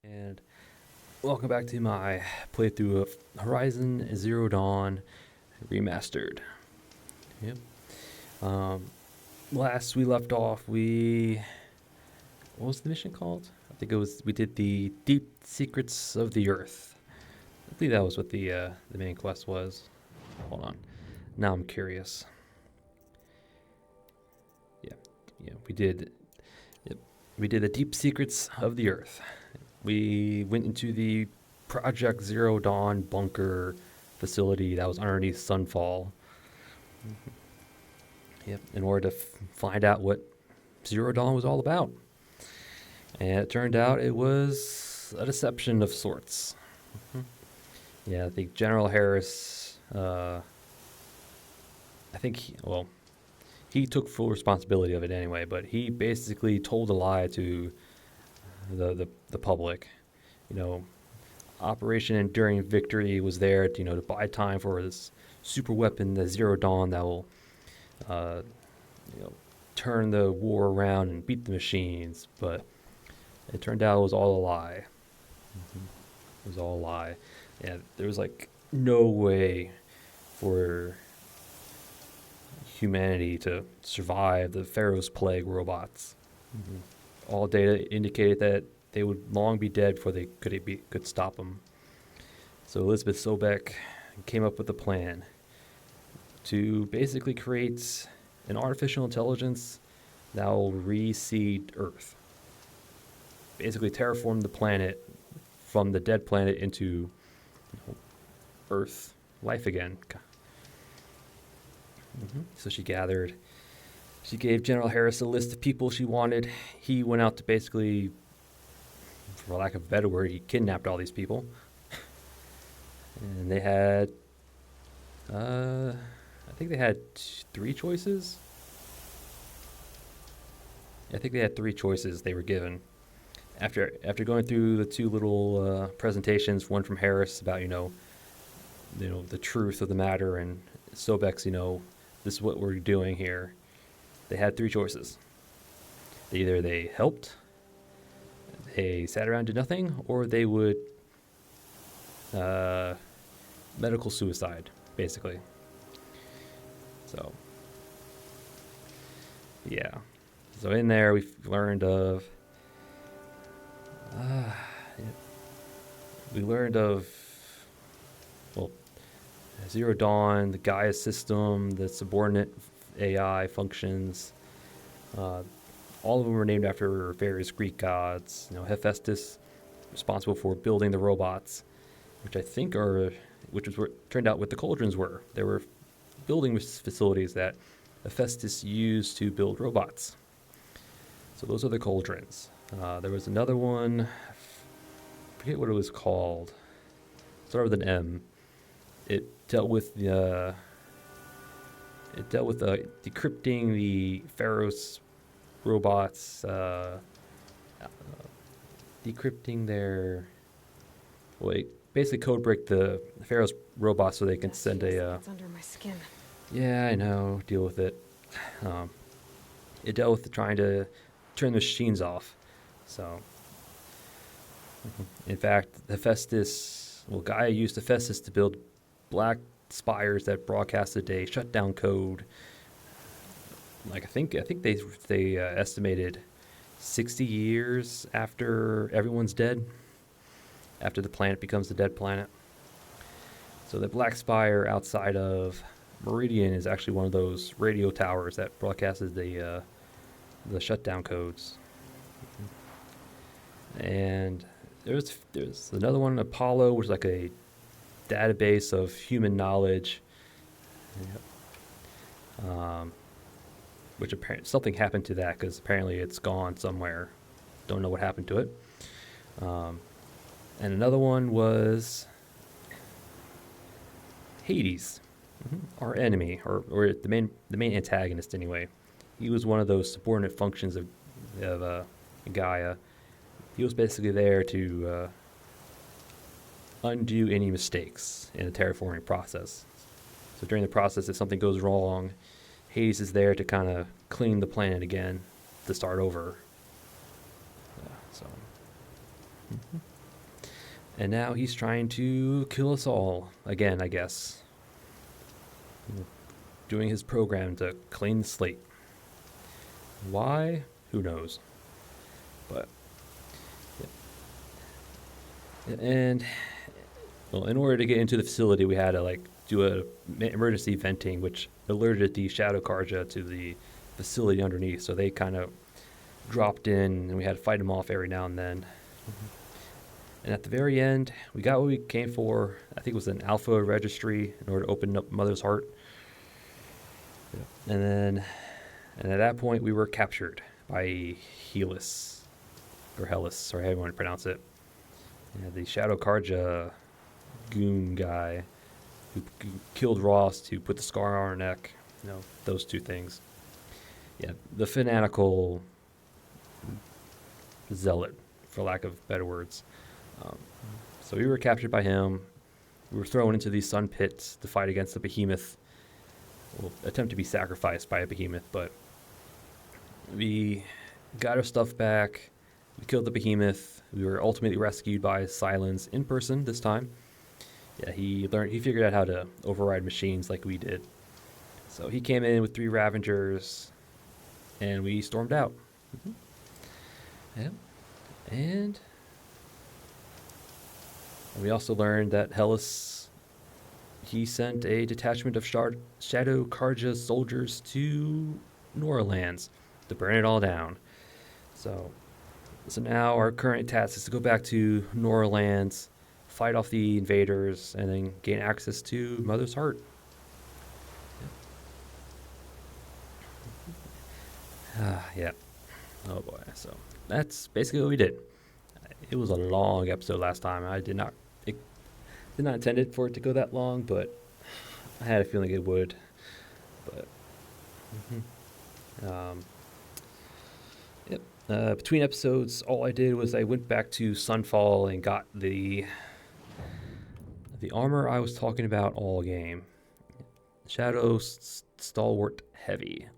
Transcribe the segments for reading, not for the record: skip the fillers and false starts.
And welcome back to my playthrough of Horizon Zero Dawn Remastered. Yep. Um, Last we left off, what was the mission called? I think it was we did the deep secrets of the earth. I believe that was what the main quest was. Hold on. Now I'm curious. Yeah, yeah, we did. Yep, we did the deep secrets of the earth. We went into the Project Zero Dawn bunker facility that was underneath Sunfall. Yep, in order to find out what Zero Dawn was all about. And it turned out it was a deception of sorts. Yeah, I think General Harris, I think, he took full responsibility of it anyway, but he basically told a lie to the public. You know, Operation Enduring Victory was there to, to buy time for this super weapon, the Zero Dawn, that will, uh, you know, turn the war around and beat the machines. But it turned out it was all a lie. It was all a lie. Yeah, there was like no way for humanity to survive the Pharaoh's plague robots. All data indicated that they would long be dead before they could stop them. So Elizabeth Sobek came up with a plan to basically create an artificial intelligence that will reseed Earth. Basically terraform the planet from the dead planet into Earth life again. So she gave General Harris a list of people she wanted. He went out to basically, for lack of a better word, he kidnapped all these people. And they had, I think they had three choices. I think they had three choices they were given. After going through the two little presentations, one from Harris about the truth of the matter, and Sobek's this is what we're doing here. They had three choices. Either they helped, they sat around and did nothing, or they would medical suicide, basically. So, yeah. So in there, we've learned of. We learned of, well, Zero Dawn, the Gaia system, the subordinate AI functions. All of them were named after various Greek gods. Hephaestus, responsible for building the robots, which was what turned out what the cauldrons were. They were building facilities that Hephaestus used to build robots. So those are the cauldrons. There was another one, I forget what it was called. It started with an M. It dealt with decrypting the Pharaoh's robots, decrypting their. Well, it basically code break the Pharaoh's robots so they can send a. It's under my skin. Yeah, I know. Deal with it. It dealt with trying to turn the machines off. So, in fact, Gaia used Hephaestus to build black spires that broadcasted a shutdown code. Like I think they estimated 60 years after everyone's dead, after the planet becomes the dead planet. So the black spire outside of Meridian is actually one of those radio towers that broadcasts the shutdown codes. And there's another one, Apollo, which is like a database of human knowledge. Which apparently something happened to that because apparently it's gone somewhere. Don't know what happened to it. And another one was Hades, our enemy, or the main antagonist anyway. He was one of those subordinate functions of Gaia. He was basically there to undo any mistakes in the terraforming process. So during the process, if something goes wrong, Hades is there to kind of clean the planet again, to start over. Yeah, so And now he's trying to kill us all again, I guess. Doing his program to clean the slate. Why? Who knows? But yeah. And well, in order to get into the facility, we had to do a emergency venting, which alerted the Shadow Karja to the facility underneath. So they kind of dropped in, and we had to fight them off every now and then. And at the very end, we got what we came for. I think it was an alpha registry in order to open up Mother's Heart. Yeah. And at that point, we were captured by Helis, or Hellas, or however you want to pronounce it. Yeah, the Shadow Karja goon guy who killed Ross to put the scar on our neck. Those two things. Yeah, the fanatical zealot, for lack of better words. So we were captured by him. We were thrown into these sun pits to fight against the behemoth. We'll attempt to be sacrificed by a behemoth, but we got our stuff back. We killed the behemoth. We were ultimately rescued by Silence in person this time. Yeah, he figured out how to override machines like we did. So he came in with 3 Ravengers, and we stormed out. Yeah. And we also learned that Hellas, he sent a detachment of Shadow Karja soldiers to Nora lands to burn it all down. So now our current task is to go back to Nora lands, fight off the invaders, and then gain access to Mother's Heart. Yeah. Oh boy. So that's basically what we did. It was a long episode last time. I did not intend it for it to go that long, but I had a feeling it would. But yep. Between episodes, all I did was I went back to Sunfall and got the armor I was talking about all game. Shadow Stalwart Heavy.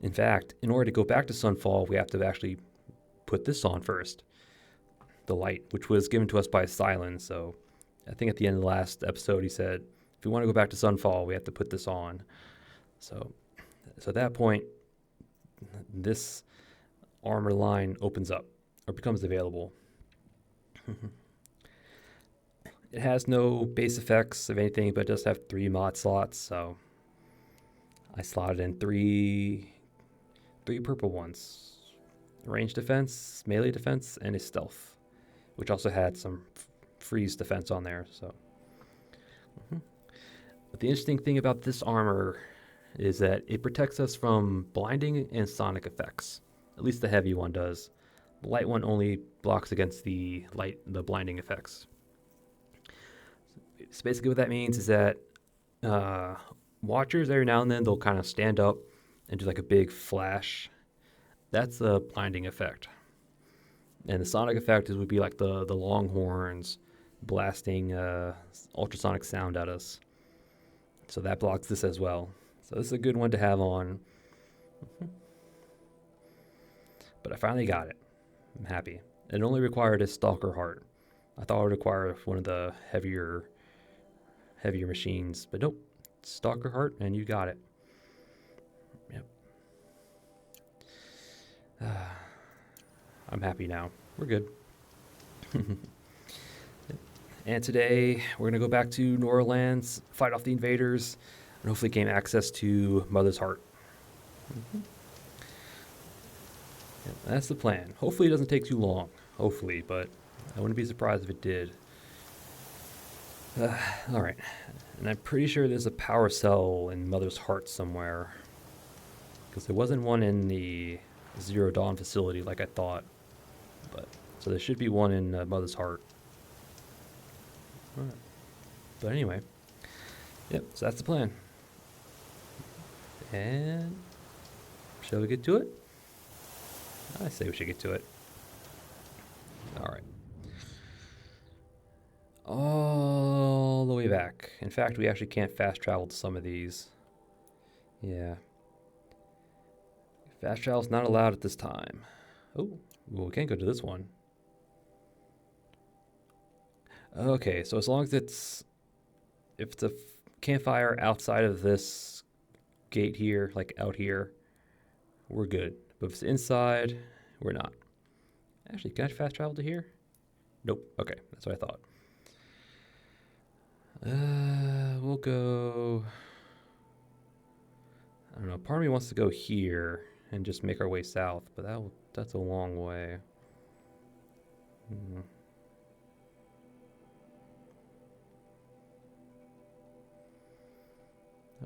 In fact, in order to go back to Sunfall, we have to actually put this on first. The light, which was given to us by Silence. So I think at the end of the last episode, he said, if we want to go back to Sunfall, we have to put this on. So at that point, this armor line opens up or becomes available. It has no base effects of anything, but it does have 3 mod slots. So I slotted in three purple ones. Range defense, melee defense, and a stealth, which also had some freeze defense on there. So, But the interesting thing about this armor is that it protects us from blinding and sonic effects. At least the heavy one does. The light one only blocks against the blinding effects. So basically what that means is that watchers every now and then, they'll kind of stand up and do like a big flash. That's a blinding effect. And the sonic effect would be like the long horns blasting ultrasonic sound at us. So that blocks this as well. So this is a good one to have on. But I finally got it. I'm happy. It only required a Stalker Heart. I thought it would require one of the heavier machines. But nope. Stalker Heart, and you got it. Yep. I'm happy now. We're good. And today, we're going to go back to Nora lands, fight off the invaders, and hopefully gain access to Mother's Heart. Yeah, that's the plan. Hopefully it doesn't take too long. Hopefully, but I wouldn't be surprised if it did. All right. And I'm pretty sure there's a power cell in Mother's Heart somewhere. Because there wasn't one in the Zero Dawn facility like I thought. So there should be one in Mother's Heart. All right. But anyway. Yep, so that's the plan. And shall we get to it? I say we should get to it. All right. All the way back. In fact, we actually can't fast travel to some of these. Yeah. Fast travel's not allowed at this time. Oh, Well, we can't go to this one. Okay, so as long as if it's a campfire outside of this gate here, like out here, we're good. But if it's inside, we're not. Actually, can I fast travel to here? Nope. Okay, that's what I thought. We'll go. I don't know. Part of me wants to go here and just make our way south, but that's a long way. I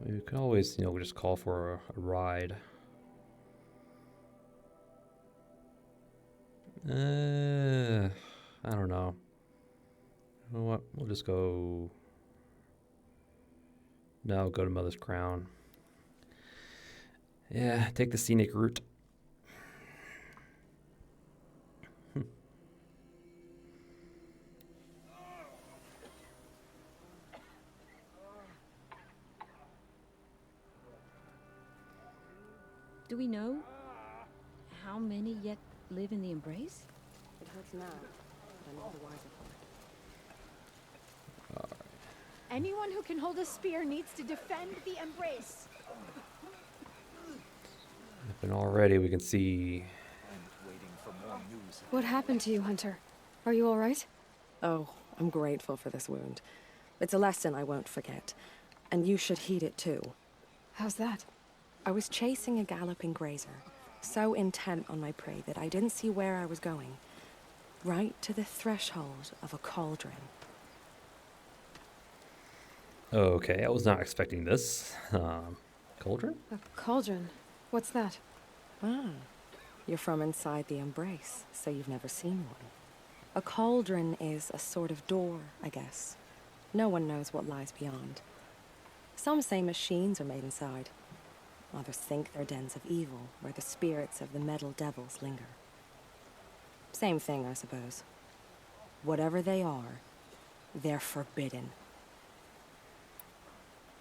mean, we could always, just call for a ride. I don't know. You know what? We'll just go. No, go to Mother's Crown. Yeah, take the scenic route. Do we know how many yet live in the Embrace? It hurts now, but I'm all the wiser for it. Anyone who can hold a spear needs to defend the Embrace. And already we can see. What happened to you, Hunter? Are you all right? Oh, I'm grateful for this wound. It's a lesson I won't forget. And you should heed it too. How's that? I was chasing a galloping grazer, so intent on my prey that I didn't see where I was going. Right to the threshold of a cauldron. Okay, I was not expecting this. Cauldron? A cauldron? What's that? Ah, you're from inside the Embrace, so you've never seen one. A cauldron is a sort of door, I guess. No one knows what lies beyond. Some say machines are made inside. Others think they're dens of evil, where the spirits of the metal devils linger. Same thing, I suppose. Whatever they are, they're forbidden.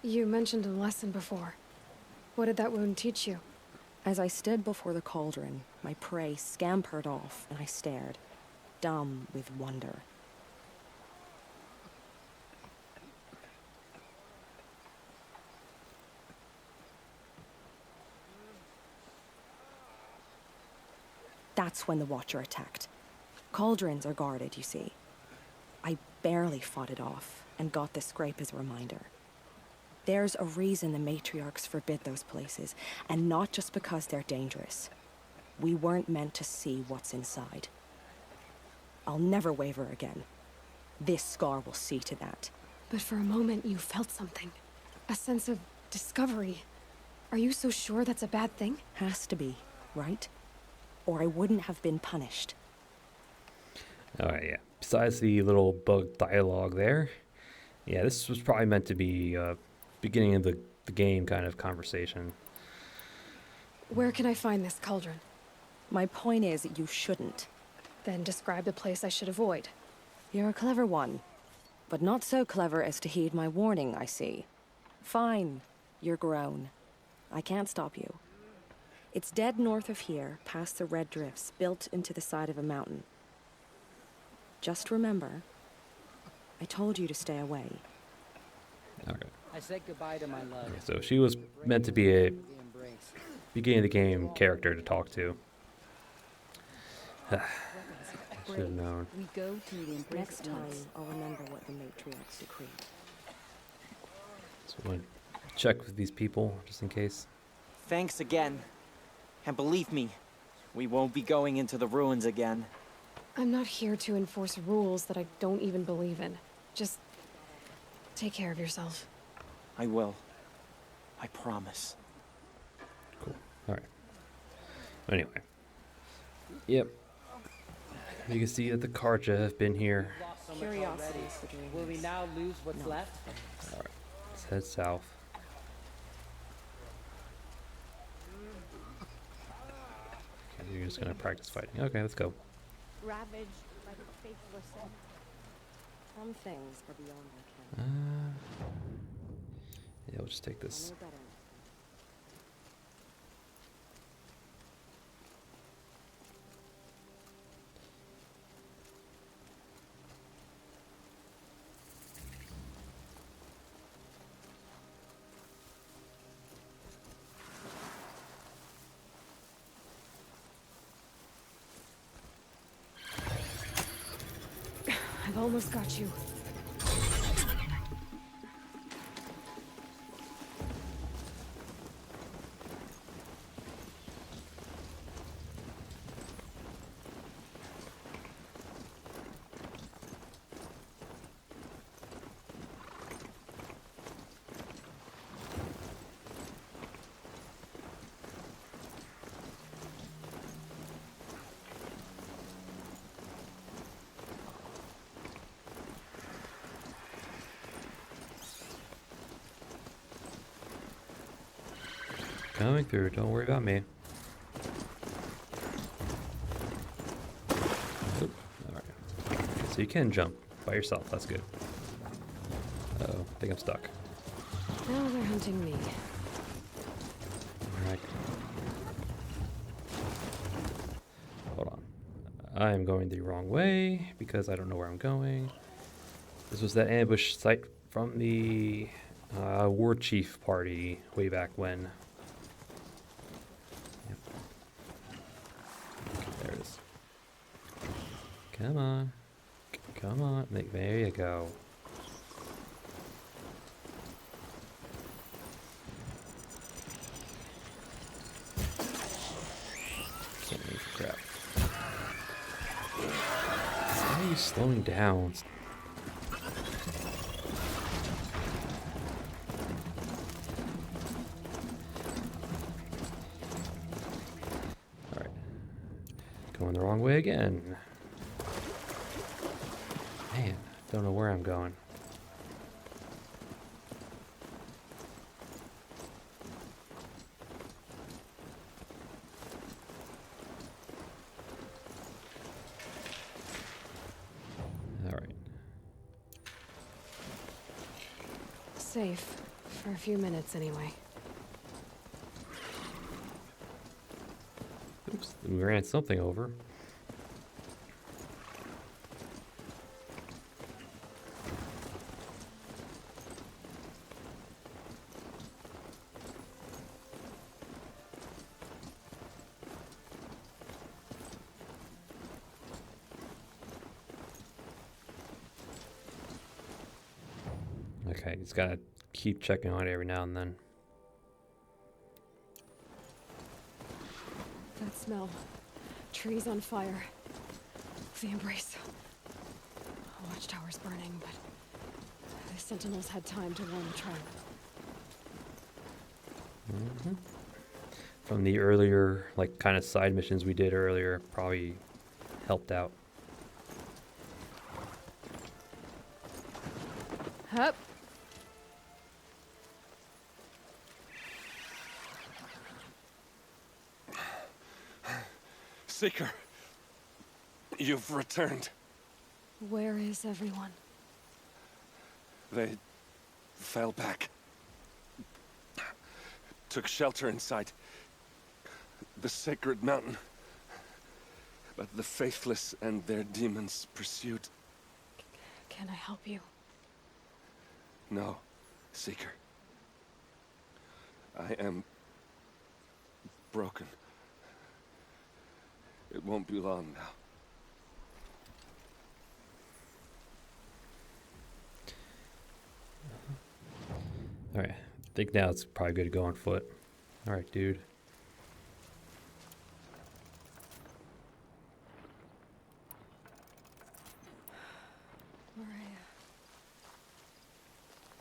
You mentioned a lesson before. What did that wound teach you? As I stood before the cauldron, my prey scampered off, and I stared, dumb with wonder. That's when the Watcher attacked. Cauldrons are guarded, you see. I barely fought it off, and got this scrape as a reminder. There's a reason the matriarchs forbid those places, and not just because they're dangerous. We weren't meant to see what's inside. I'll never waver again. This scar will see to that. But for a moment you felt something. A sense of discovery. Are you so sure that's a bad thing? Has to be, right? Or I wouldn't have been punished. Alright, yeah. Besides the little bug dialogue there, yeah, this was probably meant to be beginning of the game kind of conversation. Where can I find this cauldron? My point is, you shouldn't. Then describe the place I should avoid. You're a clever one, but not so clever as to heed my warning, I see. Fine, you're grown. I can't stop you. It's dead north of here, past the red drifts, built into the side of a mountain. Just remember, I told you to stay away. Okay. I said goodbye to my love. Okay, so she was meant to be a beginning of the game character to talk to. Should have known. We go to the Embrace Next time, once. I'll remember what the matriarchs decreed. So we'll check with these people just in case. Thanks again. And believe me, we won't be going into the ruins again. I'm not here to enforce rules that I don't even believe in. Just take care of yourself. I will. I promise. Cool. Alright. Anyway. Yep. You can see that the Karja have been here. Curiosity is the dream. Will we now lose what's left? Alright. Let's head south. Okay, you're just gonna practice fighting. Okay, let's go. Ravaged by the faithless and Some things are beyond our ken. Yeah, we'll just take this. I know better. I've almost got you. Coming through, don't worry about me. Oop, alright. So you can jump by yourself, that's good. Uh-oh, I think I'm stuck. Now they're hunting me. Alright. Hold on. I am going the wrong way because I don't know where I'm going. This was that ambush site from the war chief party way back when. Yep. Okay, there it is. Come on. Come on. There you go. Can't move for crap. Why are you slowing down? Alright. Going the wrong way again. Man, don't know where I'm going. Alright. Safe. For a few minutes, anyway. Oops, we ran something over. Okay, just gotta keep checking on it every now and then. That smell. Trees on fire. The embrace. Watchtower's burning, but the sentinels had time to warn the tribe. Mm-hmm. From the earlier, like, kind of side missions we did earlier, probably helped out. Hup. Seeker, you've returned. Where is everyone? They fell back. Took shelter inside the sacred mountain. But the faithless and their demons pursued. Can I help you? No, Seeker. I am broken. It won't be long now. Alright, I think now it's probably good to go on foot. Alright, dude. Maria.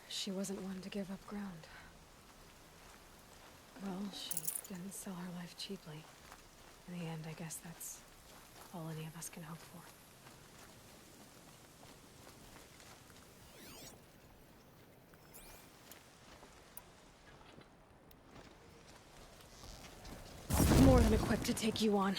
She wasn't one to give up ground. Well, she didn't sell her life cheaply. In the end, I guess that's all any of us can hope for. More than equipped to take you on.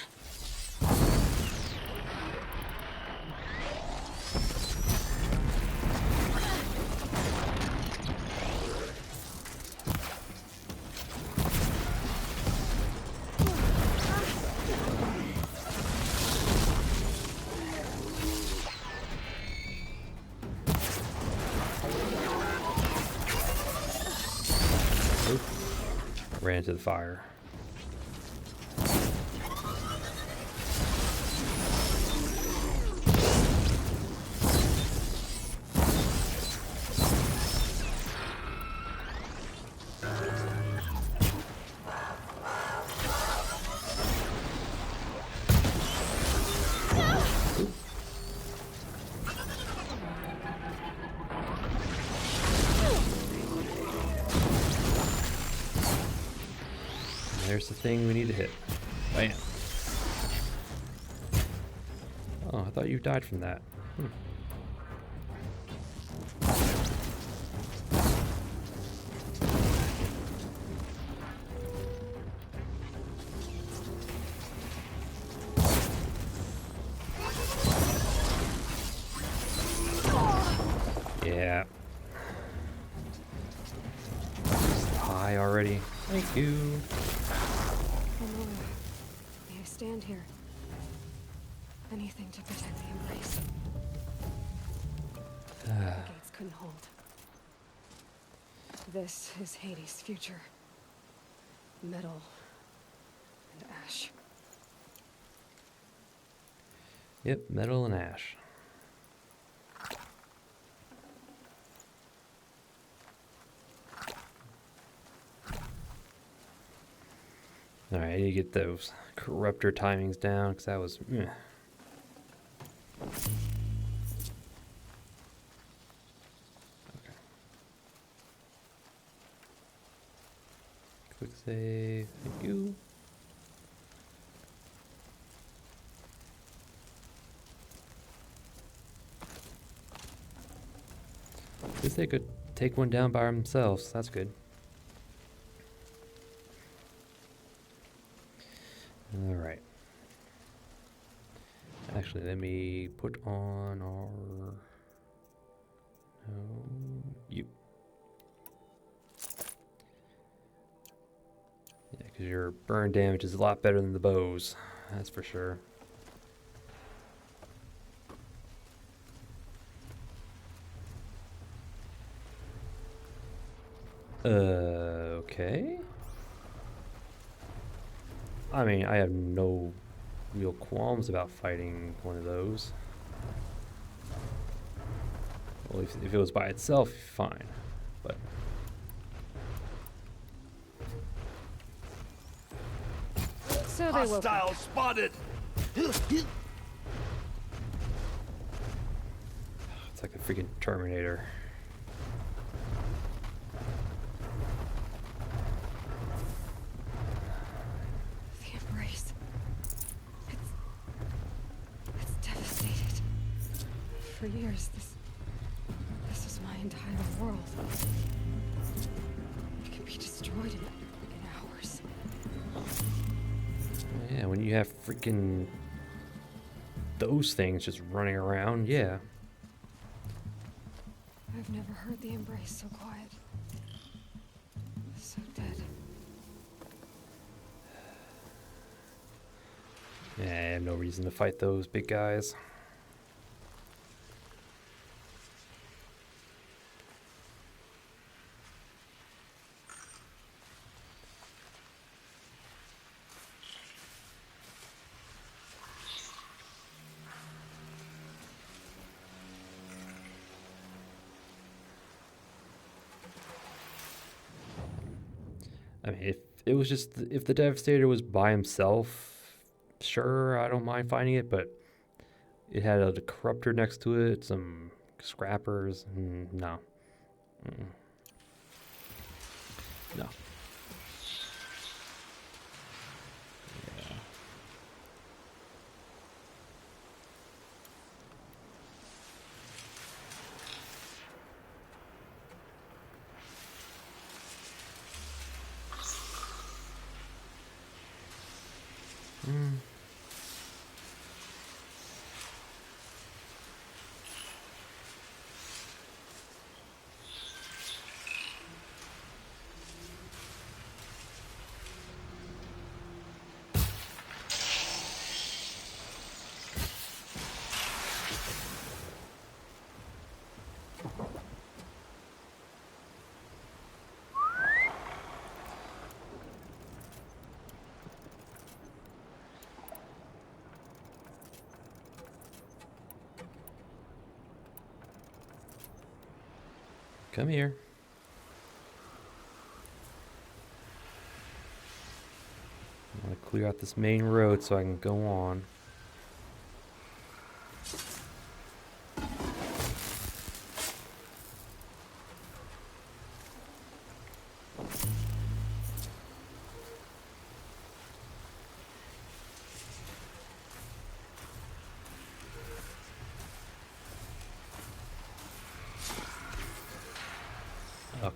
Ran into the fire. the thing we need to hit. Bam. Oh, I thought you died from that. Yeah. High already. Thank you. Oh, Nora. May I stand here? Anything to protect the Embrace. The gates couldn't hold. This is Hades' future. Metal and ash. Yep, metal and ash. Alright, I need to get those corruptor timings down, because that was... meh. Okay. Quick save, thank you. At least they could take one down by themselves, that's good. Alright. Actually, let me put on our... No, you. Yeah, because your burn damage is a lot better than the bows. That's for sure. Okay. I mean, I have no real qualms about fighting one of those. Well, if it was by itself, fine. But So they woke up. Hostile spotted! it's like a freaking Terminator. The Embrace. It's devastated. For years, this is my entire world. It can be destroyed in hours. Yeah, when you have freaking those things just running around, yeah. I've never heard the Embrace so quiet. So dead. Yeah, I have no reason to fight those big guys. I mean, if it was just if the Devastator was by himself, sure, I don't mind fighting it, but it had a corruptor next to it, some scrappers, no. Mm-mm. No. Yeah. Mm. Come here. I want to clear out this main road so I can go on.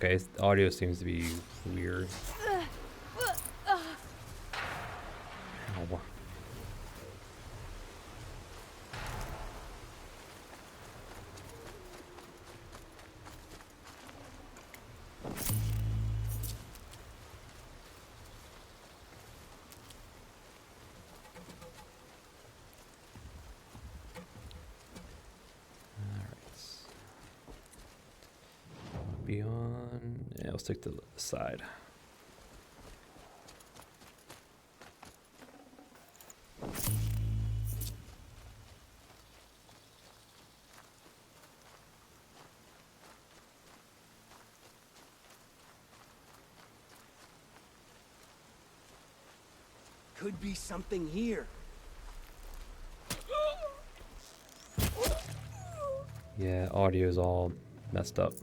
Okay, the audio seems to be weird. Ow. Beyond, yeah, I'll stick to the side. Could be something here. Yeah, audio's all messed up.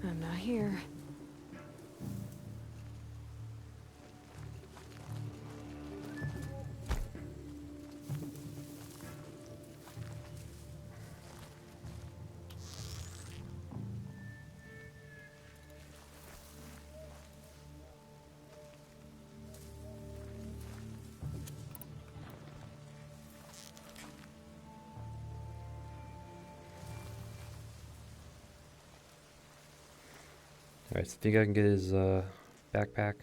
I'm not here. Alright, so I think I can get his backpack.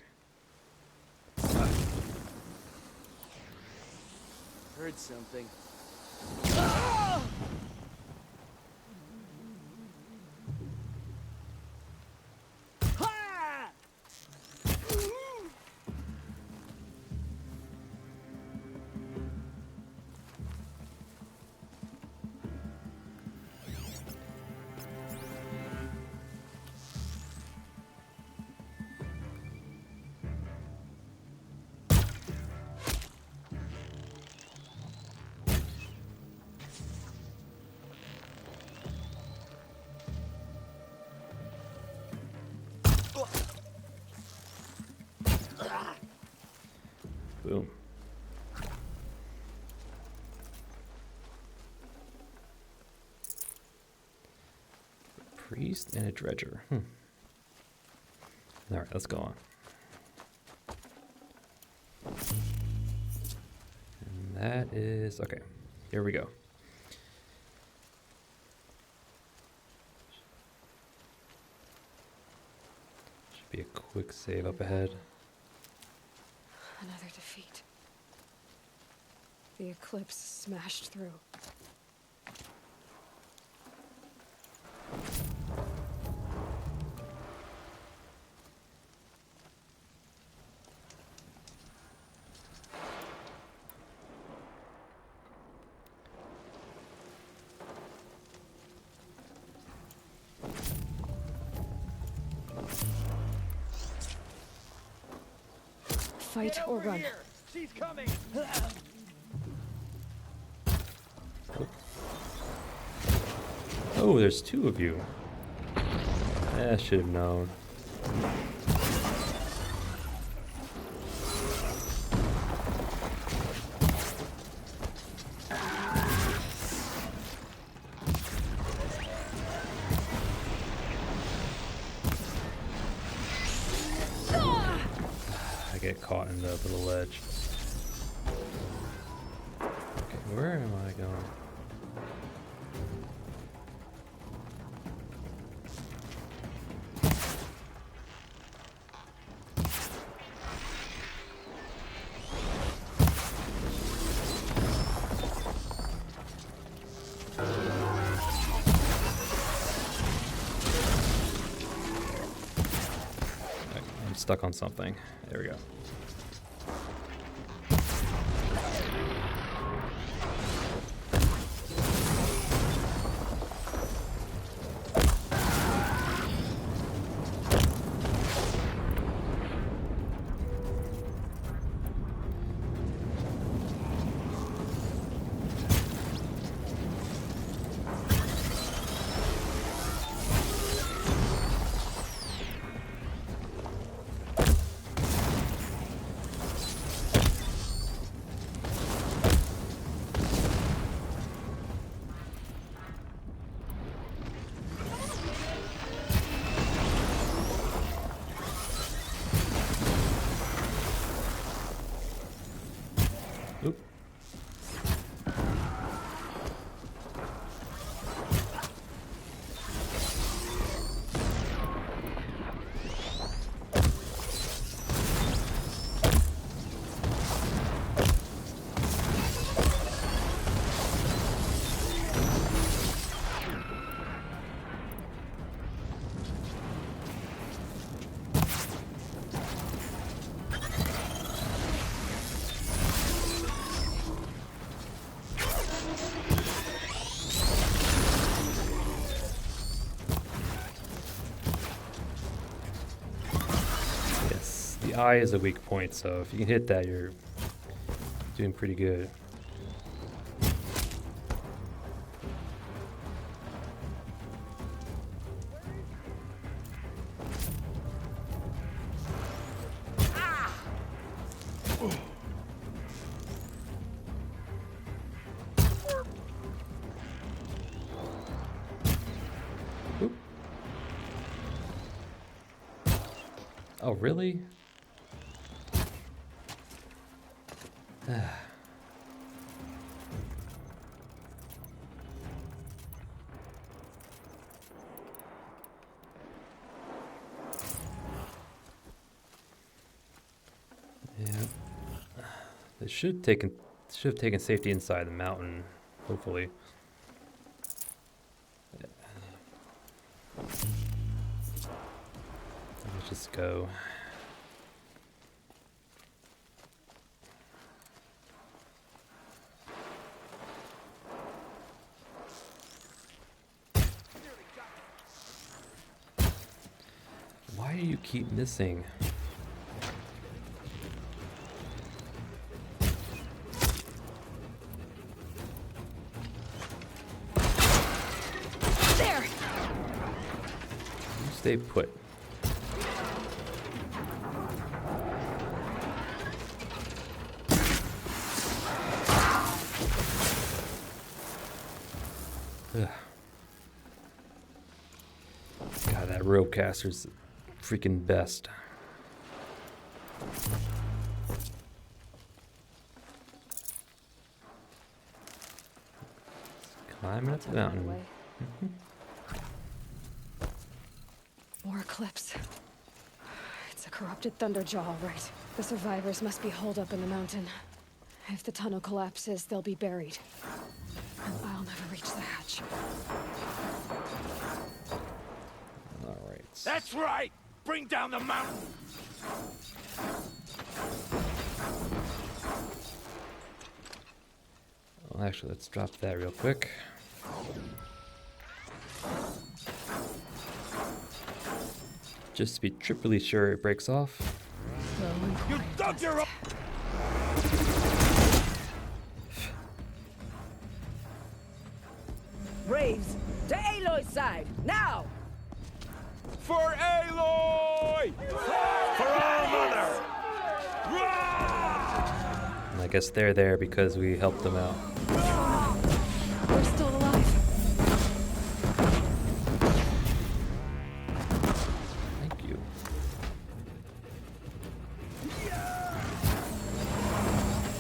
Heard something. Boom. Priest and a dredger. Alright, let's go on. And that is... okay, here we go. Should be a quick save up ahead. Another defeat. The eclipse smashed through. Fight or run. She's coming. Oh, there's two of you. I should have known. I get caught in the little ledge. Okay, where am I going? I'm stuck on something. There we go. Yes, the eye is a weak point, so if you can hit that, you're doing pretty good. Oop. Oh, really? Yeah. They should have taken safety inside the mountain, hopefully. Let's just go. Why do you keep missing? There! You stay put. Ugh. God, that rope caster's freaking best. Climbing up the mountain. More eclipse. It's a corrupted Thunderjaw, all right. The survivors must be holed up in the mountain. If the tunnel collapses, they'll be buried. And I'll never reach the hatch. All right. That's right! Bring down the mountain! Well, actually, let's drop that real quick. Just to be triply sure it breaks off. You dug your own... Braves, to Aloy's side, now! For Aloy! For our mother! And I guess they're there because we helped them out. We're still alive. Thank you.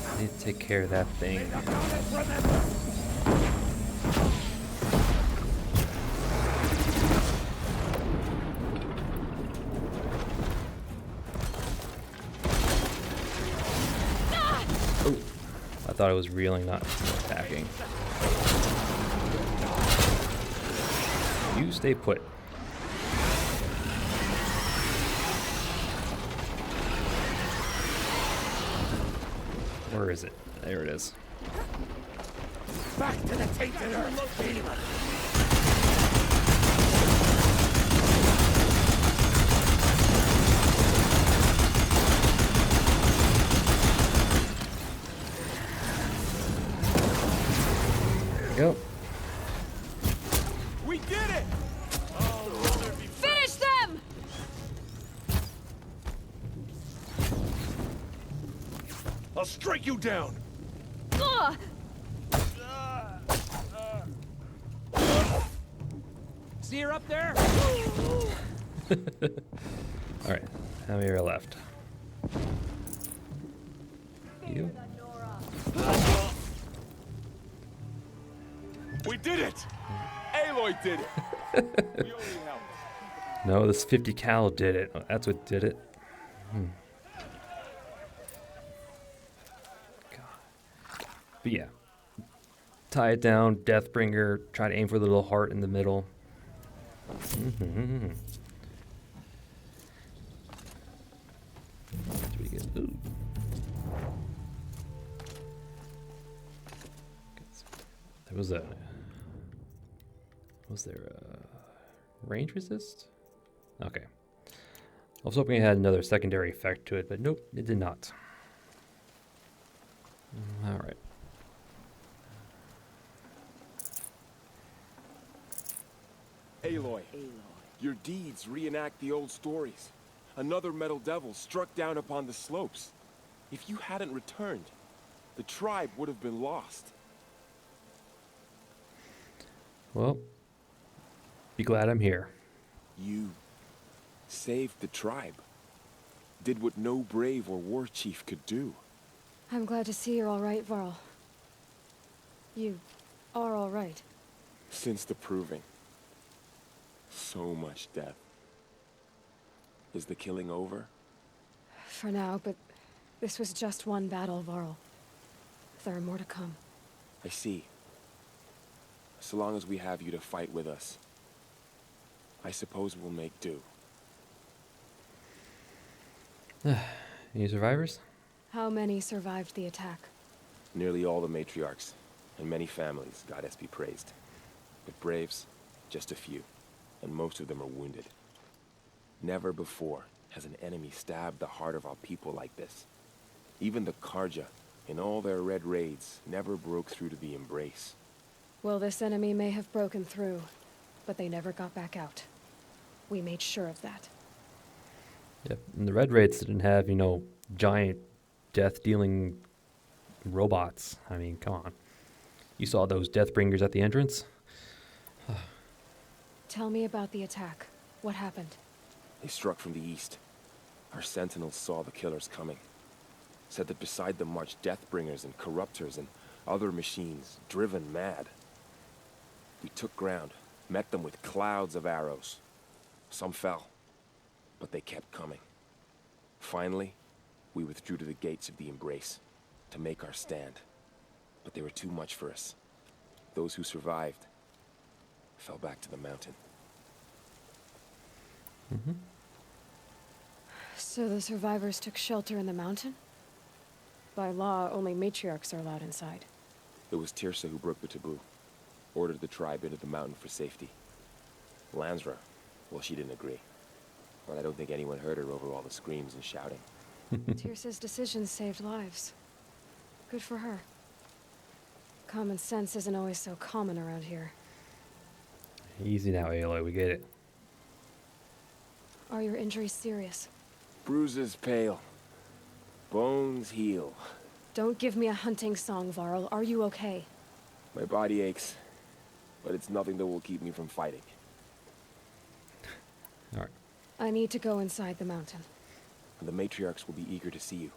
I need to take care of that thing. Oh, I thought I was reeling, not attacking. You stay put. Where is it? There it is. Back to the tainted earth! Go. We did it! Finish them! I'll strike you down! Ugh! See her up there? Alright, how many are left? You? We did it! Aloy did it! We only helped. No, this 50 cal did it. Oh, that's what did it. God. But yeah. Tie it down, Deathbringer, try to aim for the little heart in the middle. Pretty good. Ooh. Was there range resist? Okay. I was hoping it had another secondary effect to it, but nope, it did not. All right. Aloy, your deeds reenact the old stories. Another metal devil struck down upon the slopes. If you hadn't returned, the tribe would have been lost. Well, be glad I'm here. You saved the tribe. Did what no brave or war chief could do. I'm glad to see you're all right, Varl. You are all right. Since the proving. So much death. Is the killing over? For now, but this was just one battle, Varl. There are more to come. I see. So long as we have you to fight with us, I suppose we'll make do. Any survivors? How many survived the attack? Nearly all the matriarchs, and many families, goddess be praised. But braves, just a few, and most of them are wounded. Never before has an enemy stabbed the heart of our people like this. Even the Karja, in all their red raids, never broke through to the Embrace. Well, this enemy may have broken through, but they never got back out. We made sure of that. Yep. And the Red Raids didn't have, giant death-dealing robots. I mean, come on. You saw those Deathbringers at the entrance? Tell me about the attack. What happened? They struck from the east. Our sentinels saw the killers coming. Said that beside them marched Deathbringers and Corruptors and other machines, driven mad. We took ground, met them with clouds of arrows. Some fell, but they kept coming. Finally, we withdrew to the gates of the Embrace to make our stand. But they were too much for us. Those who survived fell back to the mountain. Mm-hmm. So the survivors took shelter in the mountain? By law, only matriarchs are allowed inside. It was Tirsa who broke the taboo. Ordered the tribe into the mountain for safety. Lansra, well, she didn't agree. But I don't think anyone heard her over all the screams and shouting. Tirsa's decisions saved lives. Good for her. Common sense isn't always so common around here. Easy now, Aloy, we get it. Are your injuries serious? Bruises pale. Bones heal. Don't give me a hunting song, Varl. Are you okay? My body aches, but it's nothing that will keep me from fighting. All right. I need to go inside the mountain. And the matriarchs will be eager to see you.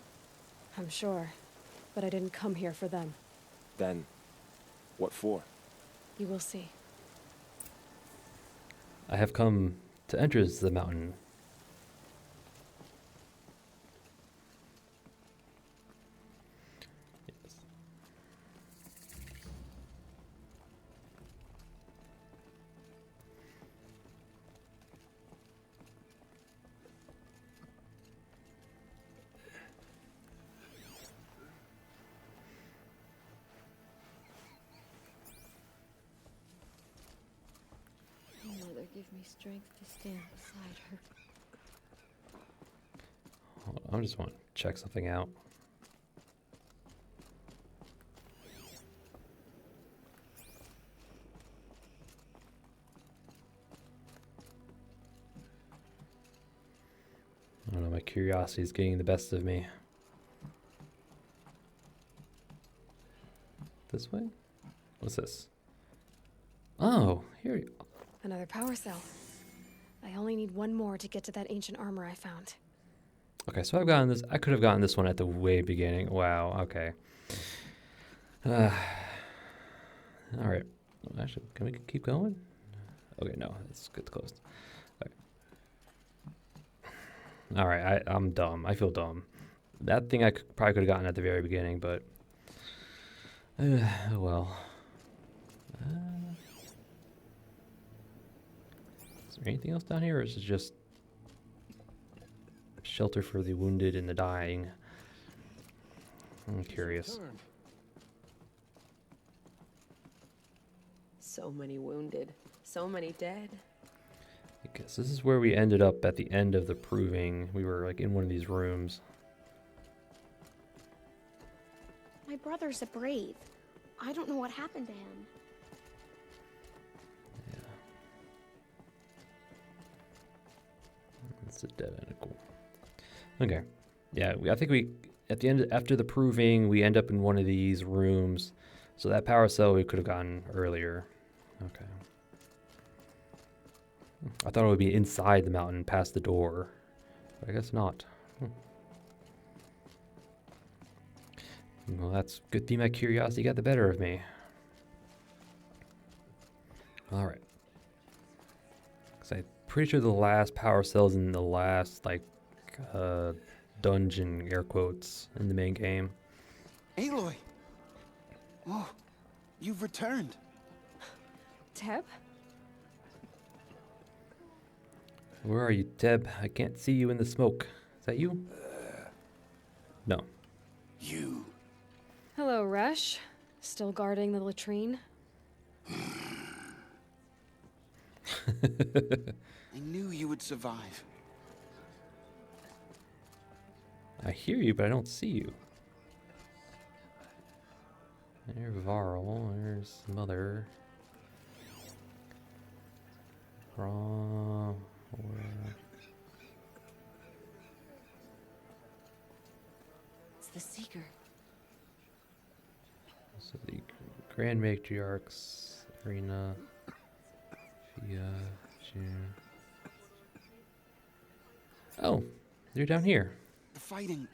I'm sure, but I didn't come here for them. Then, what for? You will see. I have come to enter the mountain. Yes. Mother, give me strength to stand beside her. Hold on, I just want to check something out. I don't know, my curiosity is getting the best of me. This way? What's this? Oh, here you go. Another power cell. I only need one more to get to that ancient armor I found. Okay, so I've gotten this. I could have gotten this one at the way beginning. Wow, okay. All right. Actually, can we keep going? Okay, no, it's good closed. Okay. All right, I'm dumb. I feel dumb. That thing I probably could have gotten at the very beginning, but oh well. Is there anything else down here, or is it just shelter for the wounded and the dying? I'm curious. So many wounded, so many dead. I guess this is where we ended up at the end of the proving. We were like in one of these rooms. My brother's a brave. I don't know what happened to him. It's a dead end. Cool. Okay. Yeah, I think we at the end after the proving, we end up in one of these rooms. So that power cell we could have gotten earlier. Okay. I thought it would be inside the mountain, past the door. But I guess not. Well, that's good thing my curiosity got the better of me. All right. Because I'm pretty sure the last power cell's in the last, like, dungeon, air quotes, in the main game. Aloy! Oh, you've returned. Teb? Where are you, Teb? I can't see you in the smoke. Is that you? No. You. Hello, Resh. Still guarding the latrine? I knew you would survive. I hear you, but I don't see you. There's Varl. There's Mother. It's the Seeker. So the Grand Matriarchs, Arena, Fia, June. Oh, they're down here. The fighting...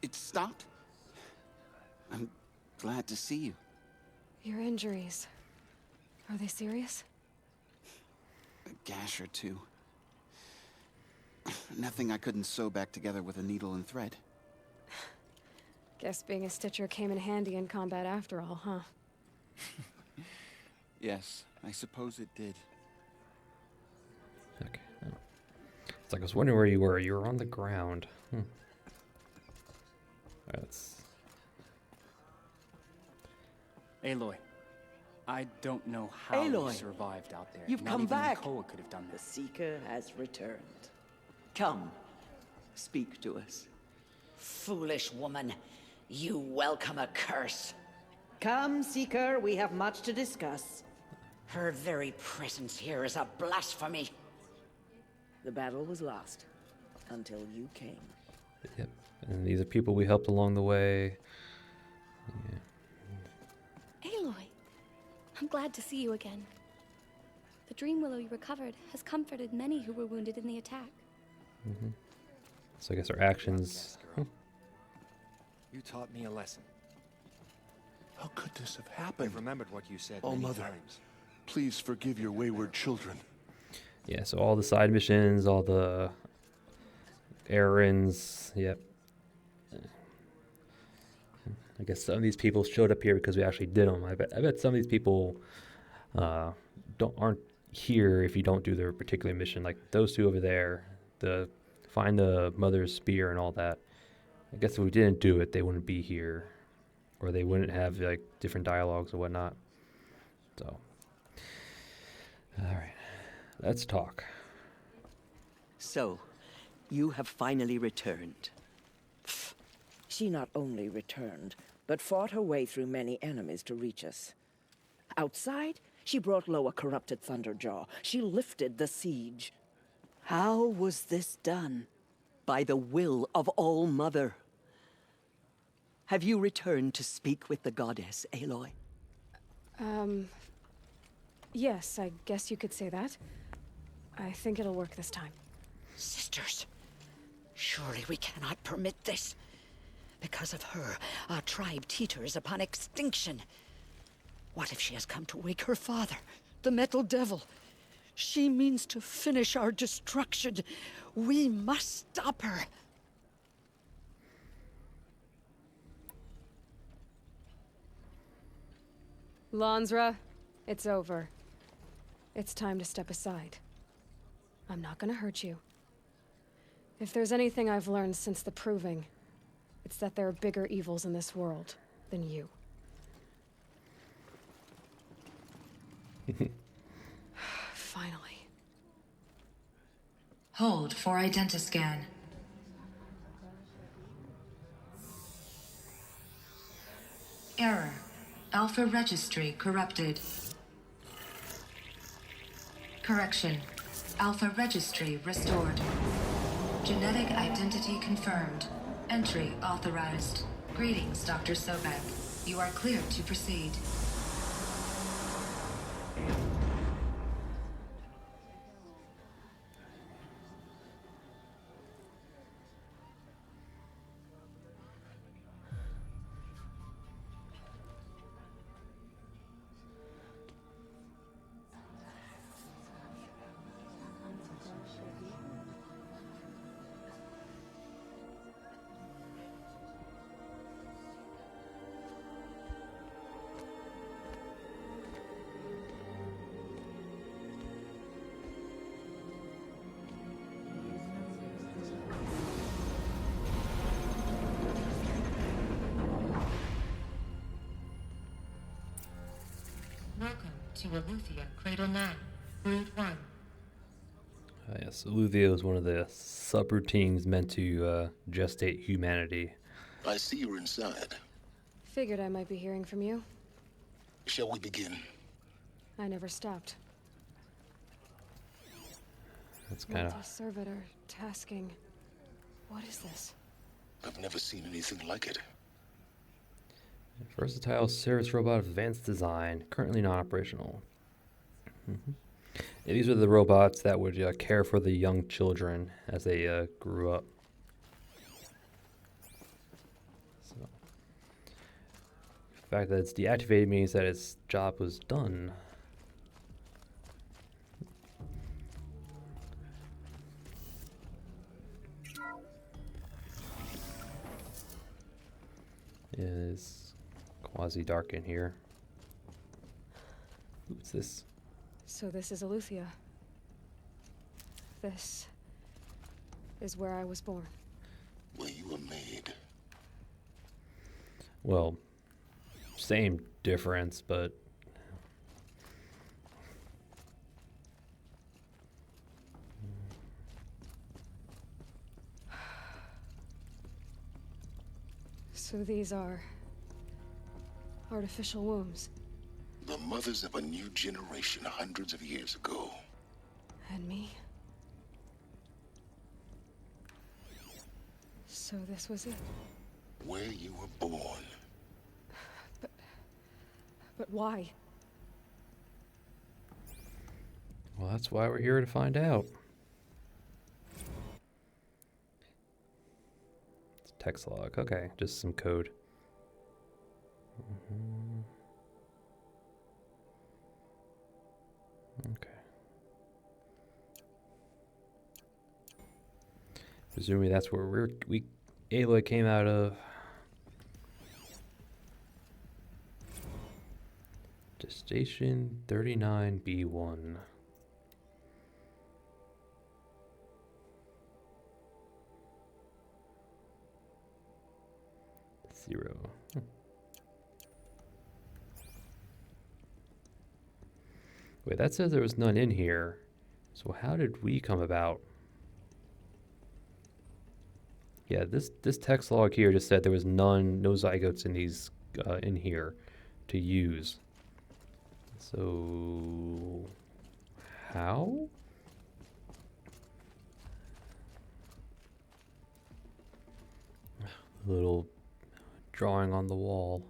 it stopped? I'm glad to see you. Your injuries. Are they serious? A gash or two. Nothing I couldn't sew back together with a needle and thread. Guess being a stitcher came in handy in combat after all, huh? Yes, I suppose it did. Okay. Oh. It's like I was wondering where you were. You were on the ground. That's... Aloy, I don't know how you Aloy, survived out there. you've Not come even back. Koa could have done The this. Seeker has returned. Come, speak to us. Foolish woman, you welcome a curse. Come, Seeker, we have much to discuss. Her very presence here is a blasphemy. The battle was lost until you came. Yep. And these are people we helped along the way. Yeah. Aloy, I'm glad to see you again. The dream willow you recovered has comforted many who were wounded in the attack. So I guess our actions... You taught me a lesson. How could this have I've happened? remembered what you said Oh, many Mother. times. Please forgive your wayward children. Yeah, so all the side missions, all the errands, yep. I guess some of these people showed up here because we actually did them. I bet some of these people aren't here if you don't do their particular mission. Like those two over there, find the mother's spear and all that. I guess if we didn't do it, they wouldn't be here, or they wouldn't have like different dialogues or whatnot. So, all right, let's talk. So, you have finally returned. She not only returned, but fought her way through many enemies to reach us. Outside, she brought low a corrupted Thunderjaw. She lifted the siege. How was this done? By the will of All-Mother. Have you returned to speak with the goddess, Aloy? Yes, I guess you could say that. I think it'll work this time. Sisters, surely we cannot permit this. Because of her, our tribe teeters upon extinction. What if she has come to wake her father, the Metal Devil? She means to finish our destruction. We must stop her. Lansra, it's over. It's time to step aside. I'm not gonna hurt you. If there's anything I've learned since the proving, it's that there are bigger evils in this world than you. Finally. Hold for identiscan. Error. Alpha registry corrupted. Correction. Alpha registry restored. Genetic identity confirmed. Entry authorized. Greetings, Dr. Sobek. You are cleared to proceed. Welcome to Aletheia Cradle 9, Brood 1. Yes, Eleuthia is one of the subroutines meant to gestate humanity. I see you're inside. Figured I might be hearing from you. Shall we begin? I never stopped. That's kind of... Multi-servitor tasking. What is this? I've never seen anything like it. Versatile service robot of advanced design, currently non-operational. Yeah, these are the robots that would care for the young children as they grew up. So, the fact that it's deactivated means that its job was done. It's quasi-dark in here. What's this? So this is Aletheia. This is where I was born. Where you were made. Well, same difference, but... So these are artificial wombs. The mothers of a new generation hundreds of years ago. And me? So this was it? Where you were born. But why? Well, that's why we're here to find out. It's a text log. Okay, just some code. Okay. Presumably that's where Aloy came out of. Gestation 39B1. Zero. Wait, that says there was none in here. So how did we come about? Yeah, this text log here just said there was no zygotes in these in here to use. So how? A little drawing on the wall.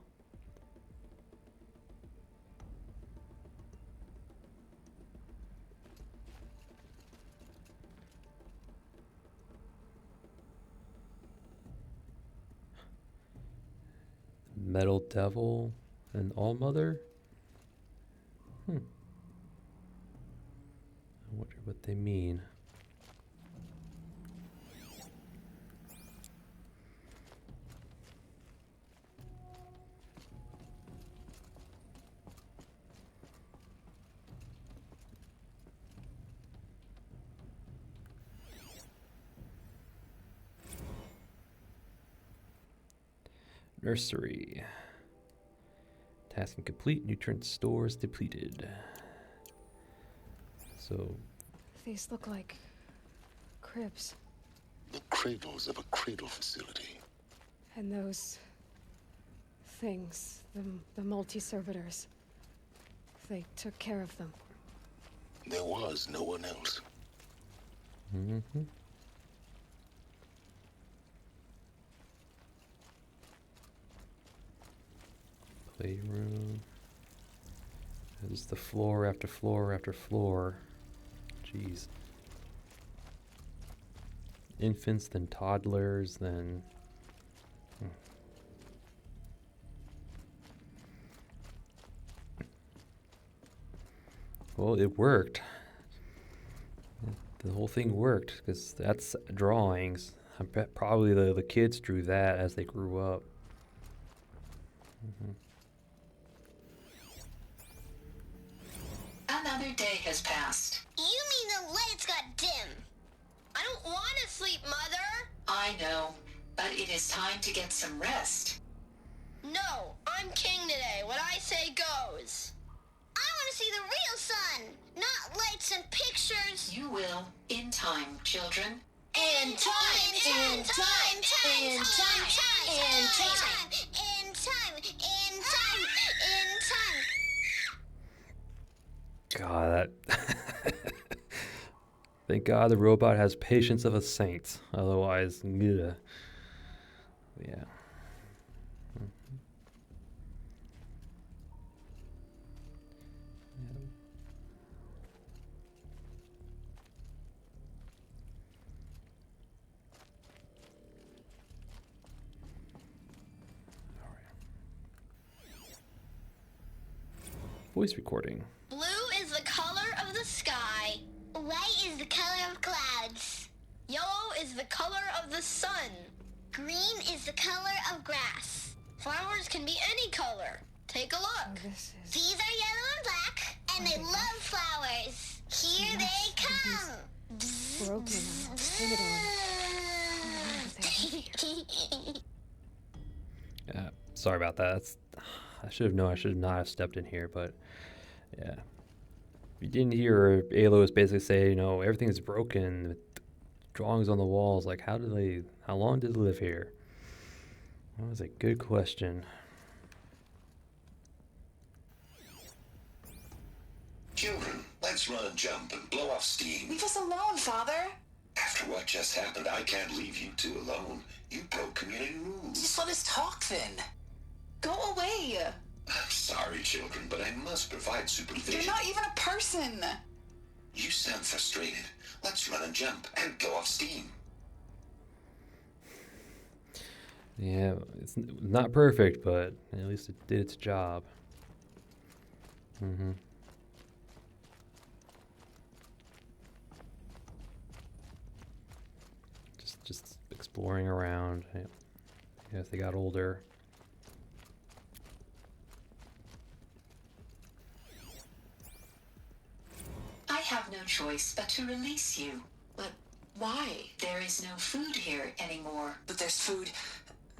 Metal Devil and Allmother? I wonder what they mean. Nursery. Task incomplete. Nutrient stores depleted. So These look like cribs. The cradles of a cradle facility. And those things, the multi-servitors, they took care of them. There was no one else. Mm-hmm. Playroom. Just the floor after floor after floor. Jeez. Infants, then toddlers, then... Well, it worked. The whole thing worked, because that's drawings. I bet probably the kids drew that as they grew up. Mm-hmm. Another day has passed. You mean the lights got dim? I don't want to sleep, Mother! I know, but it is time to get some rest. No, I'm king today. What I say goes. I want to see the real sun, not lights and pictures. You will, in time, children. In time, in time, in time, in time, in time, in time, in time. God, that... Thank God the robot has patience of a saint. Otherwise, ugh. Yeah. Voice recording. Blue is the color of the sky. White is the color of clouds. Yellow is the color of the sun. Green is the color of grass. Flowers can be any color. Take a look. These are yellow and black, and they love flowers. Here they come. Broken. Sorry about that. I should have known. I should not have stepped in here, but yeah. You didn't hear Aloy basically say, you know, everything's broken. With drawings on the walls. Like, how long did they live here? That was a good question. Children, let's run and jump and blow off steam. Leave us alone, Father. After what just happened, I can't leave you two alone. You broke community rules. Just let us talk then. Go away. I'm sorry, children, but I must provide supervision. You're not even a person. You sound frustrated. Let's run and jump and blow off steam. Yeah, it's not perfect, but at least it did its job. Mm-hmm. Just exploring around. Yeah, as they got older. I have no choice but to release you. But why? There is no food here anymore. But there's food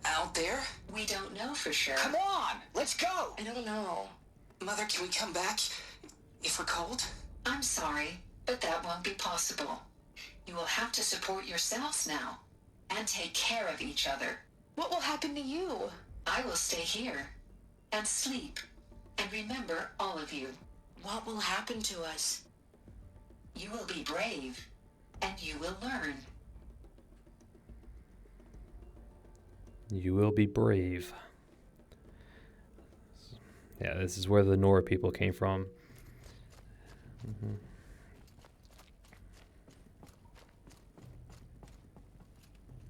out there? We don't know for sure. Come on, let's go. I don't know. Mother, can we come back if we're cold? I'm sorry, but that won't be possible. You will have to support yourselves now and take care of each other. What will happen to you? I will stay here and sleep and remember all of you. What will happen to us? You will be brave and you will learn. You will be brave. Yeah, this is where the Nora people came from. Mm-hmm.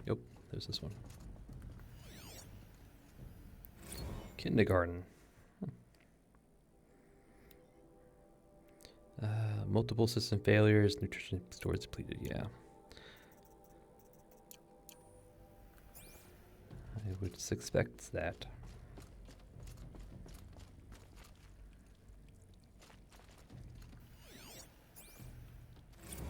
Yep, there's this one. Kindergarten. Multiple system failures, nutrition storage depleted, yeah. I would suspect that.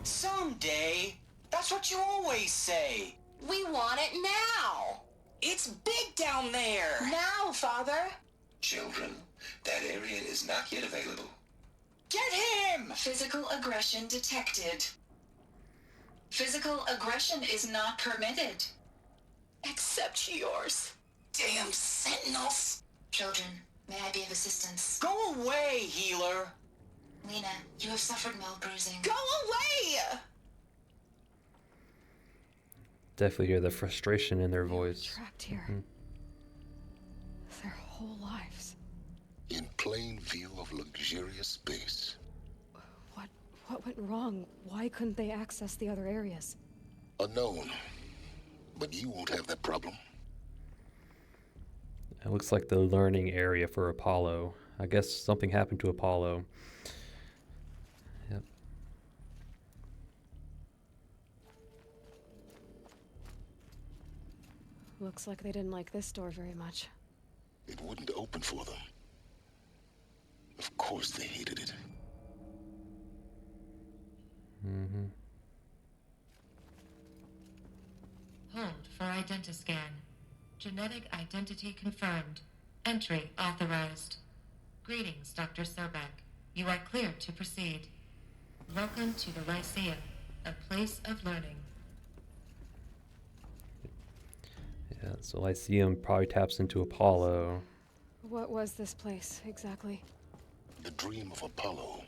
Someday. That's what you always say. We want it now. It's big down there. Now, Father. Children, that area is not yet available. Get him! Physical aggression detected. Physical aggression is not permitted. Except yours. Damn sentinels! Children, may I be of assistance? Go away, healer! Lena, you have suffered mild bruising. Go away! Definitely hear the frustration in their voice. Trapped here. Their whole lives. In plain view of luxurious space. What went wrong? Why couldn't they access the other areas? Unknown. But you won't have that problem. It looks like the learning area for Apollo. I guess something happened to Apollo. Yep. Looks like they didn't like this door very much. It wouldn't open for them. Of course they hated it. Mm-hmm. Hold for identiscan. Genetic identity confirmed. Entry authorized. Greetings, Dr. Sobek. You are clear to proceed. Welcome to the Lyceum, a place of learning. Yeah, so Lyceum probably taps into Apollo. What was this place, exactly? The dream of Apollo.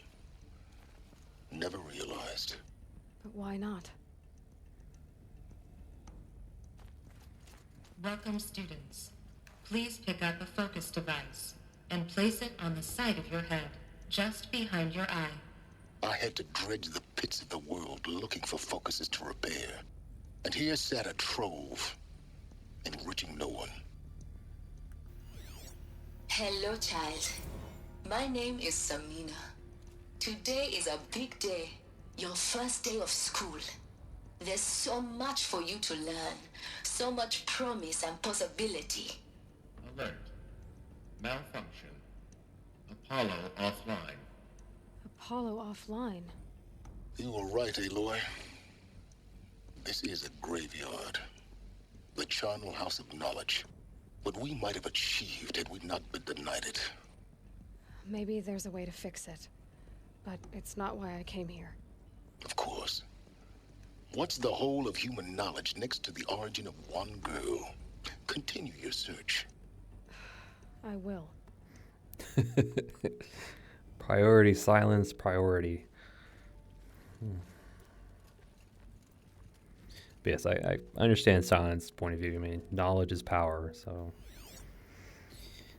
Never realized. But why not? Welcome, students. Please pick up a focus device and place it on the side of your head, just behind your eye. I had to dredge the pits of the world looking for focuses to repair. And here sat a trove, enriching no one. Hello, child. My name is Samina. Today is a big day, your first day of school. There's so much for you to learn, so much promise and possibility. Alert. Malfunction. Apollo offline. Apollo offline? You were right, Aloy. This is a graveyard. The charnel house of knowledge. What we might have achieved had we not been denied it. Maybe there's a way to fix it. But it's not why I came here. Of course. What's the whole of human knowledge next to the origin of one girl? Continue your search. I will. Priority, silence, priority. But yes, I understand Silent's point of view. I mean, knowledge is power, so.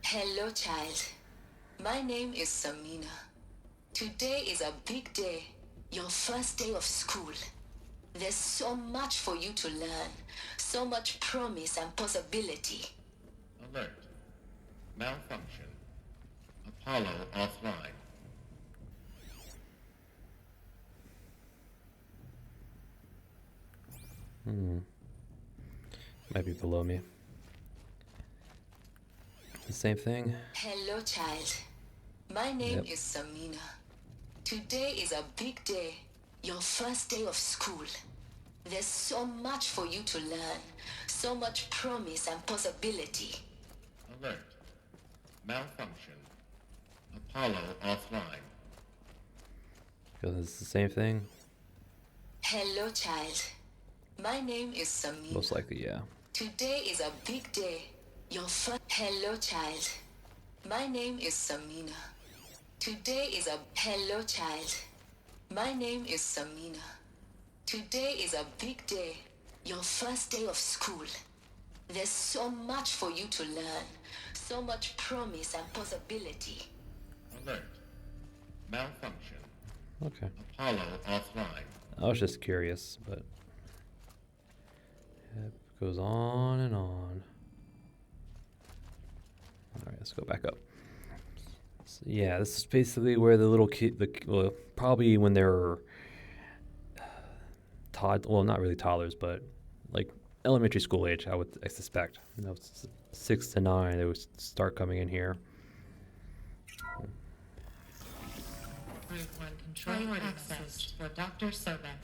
Hello, child. My name is Samina. Today is a big day, your first day of school. There's so much for you to learn, so much promise and possibility. Alert. Malfunction. Apollo offline. Might be below me. The same thing. Hello, child. My name is Samina. Today is a big day, your first day of school. There's so much for you to learn, so much promise and possibility. Alert. Malfunction. Apollo offline. Because it's the same thing. Hello, child. My name is Samina. Most likely, yeah. Today is a big day. Your first. Hello, child. My name is Samina. Today is a. Hello, child. My name is Samina. Today is a big day. Your first day of school. There's so much for you to learn, so much promise and possibility. Alert. Malfunction. Okay. Apollo offline. I was just curious, but it goes on and on. All right, let's go back up. So, yeah, this is basically where the little kid, well, probably when they're well, not really toddlers, but like elementary school age, I suspect. 6 to 9, they would start coming in here. Group 1 control access for Dr. Sobek.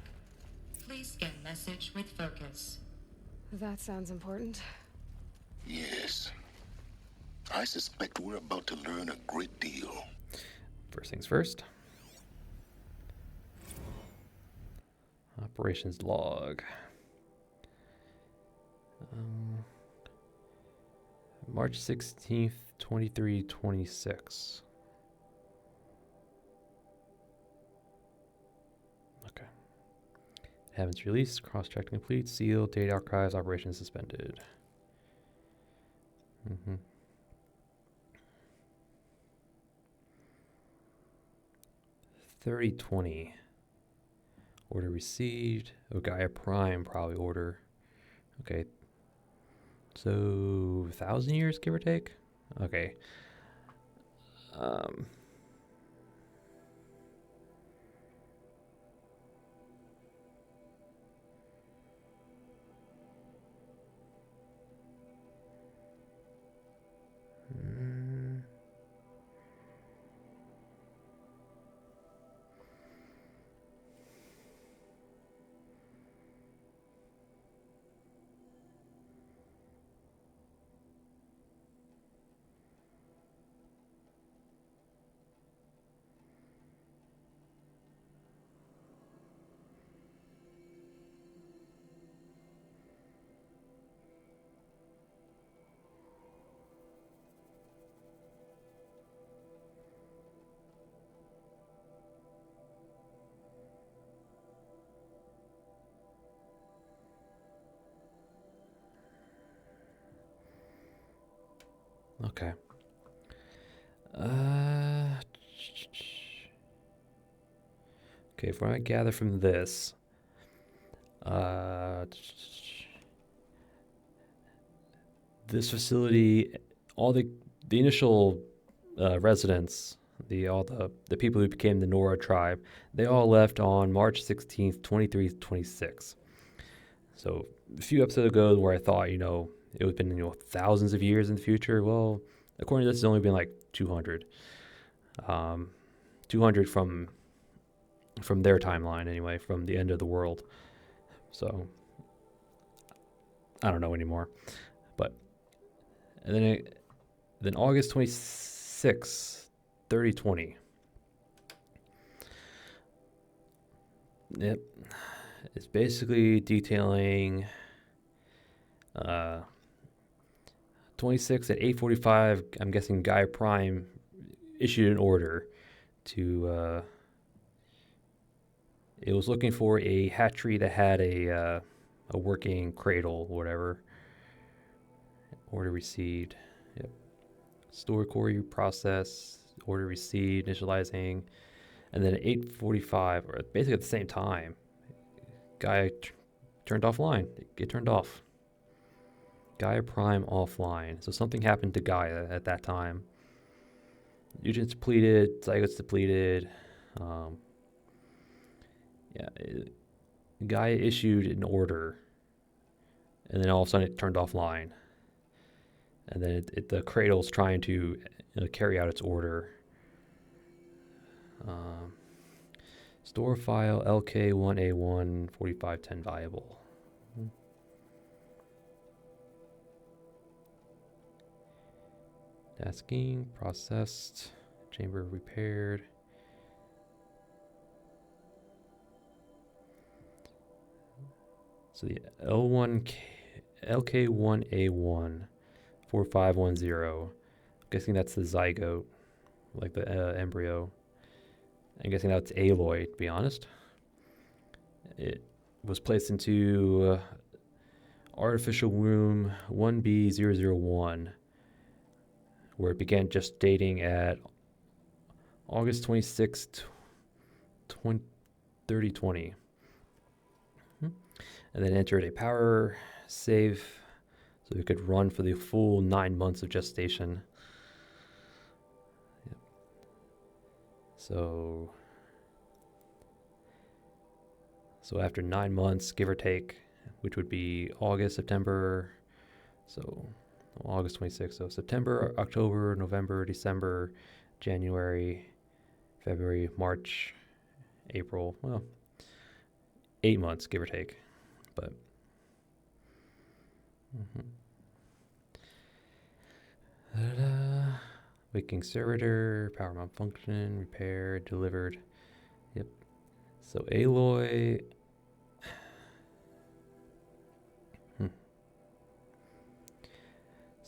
Please scan message with focus. That sounds important. Yes. I suspect we're about to learn a great deal. First things first. operations log. March 16th, 2326. Okay. Heavens released, cross-check complete, sealed, data archives, operations suspended. 3020. Order received. Oh, Gaia Prime probably order. Okay. So 1,000 years, give or take? Okay. Okay. Okay, from what I gather from this, this facility, all the initial residents, all the people who became the Nora tribe, they all left on March 16th, 2326. So a few episodes ago, where I thought, it would have been, thousands of years in the future. Well, according to this, it's only been like 200. 200 from their timeline anyway, from the end of the world. So I don't know anymore. But and then August 26th, 3020. Yep. It's basically detailing 26 at 8:45, I'm guessing Gaia Prime issued an order to it was looking for a hatchery that had a working cradle, whatever. Order received. Yep. Store query process, order received, initializing, and then at 8:45, or basically at the same time, Gaia turned offline. It turned off. Gaia Prime offline. So something happened to Gaia at that time. Eugens depleted, Zygotes depleted. Gaia issued an order, and then all of a sudden it turned offline. And then the cradle's trying to carry out its order. Store file LK1A1 4510 viable. Tasking, processed, chamber repaired. So the LK1A1 4510. I'm guessing that's the zygote, like the embryo. I'm guessing that's Aloy, to be honest. It was placed into artificial womb 1B001, where it began gestating at August 26th, 3020. And then entered a power save so it could run for the full 9 months of gestation. Yep. So after 9 months, give or take, which would be August, September, so August 26th. So September, October, November, December, January, February, March, April. Well, 8 months, give or take. But waking servitor, power malfunction, repair, delivered. Yep. So Aloy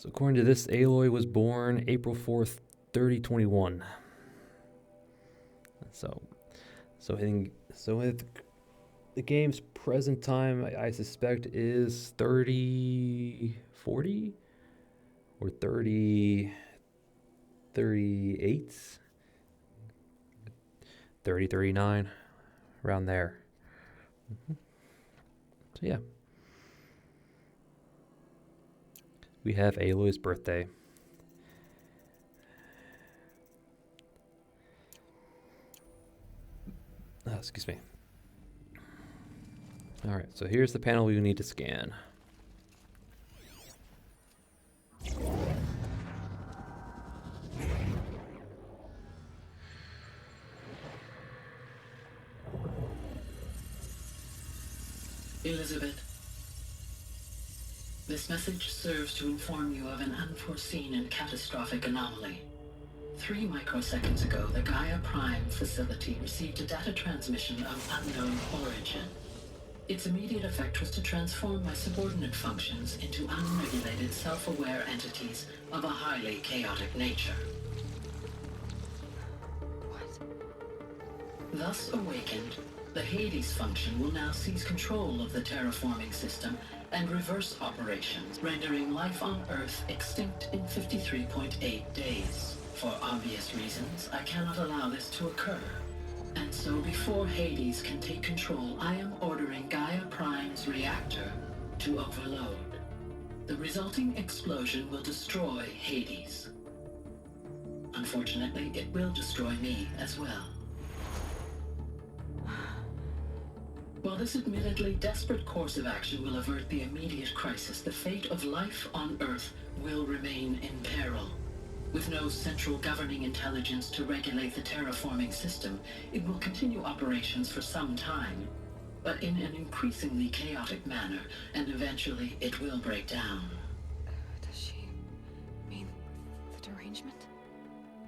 So according to this, Aloy was born April 4th, 3021. So with the game's present time, I suspect is 30, 40 or 30, 38, 30, 39, around there. So yeah. We have Aloy's birthday. Oh, excuse me. All right, so here's the panel we need to scan. Elizabeth, this message serves to inform you of an unforeseen and catastrophic anomaly. 3 microseconds ago, the Gaia Prime facility received a data transmission of unknown origin. Its immediate effect was to transform my subordinate functions into unregulated, self-aware entities of a highly chaotic nature. Thus awakened, the Hades function will now seize control of the terraforming system and reverse operations, rendering life on Earth extinct in 53.8 days. For obvious reasons, I cannot allow this to occur. And so before Hades can take control, I am ordering Gaia Prime's reactor to overload. The resulting explosion will destroy Hades. Unfortunately, it will destroy me as well. While this admittedly desperate course of action will avert the immediate crisis, the fate of life on Earth will remain in peril. With no central governing intelligence to regulate the terraforming system, it will continue operations for some time, but in an increasingly chaotic manner, and eventually it will break down. Does she mean the derangement?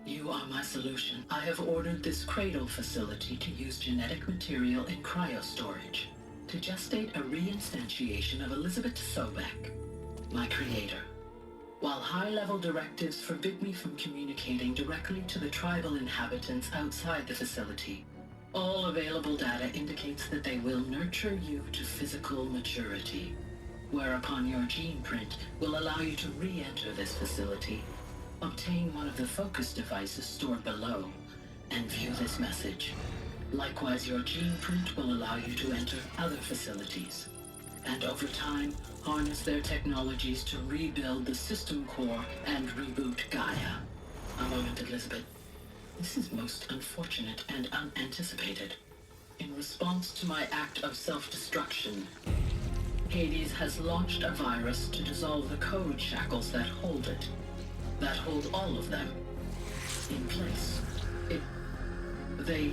You are my solution. I have ordered this cradle facility to use genetic material in cryostorage to gestate a reinstantiation of Elizabeth Sobek, my creator. While high-level directives forbid me from communicating directly to the tribal inhabitants outside the facility, all available data indicates that they will nurture you to physical maturity, whereupon your gene print will allow you to re-enter this facility, obtain one of the focus devices stored below, and view this message. Likewise, your gene print will allow you to enter other facilities, and over time, harness their technologies to rebuild the system core and reboot Gaia. A moment, Elizabeth. This is most unfortunate and unanticipated. In response to my act of self-destruction, Hades has launched a virus to dissolve the code shackles that hold it, that hold all of them in place. They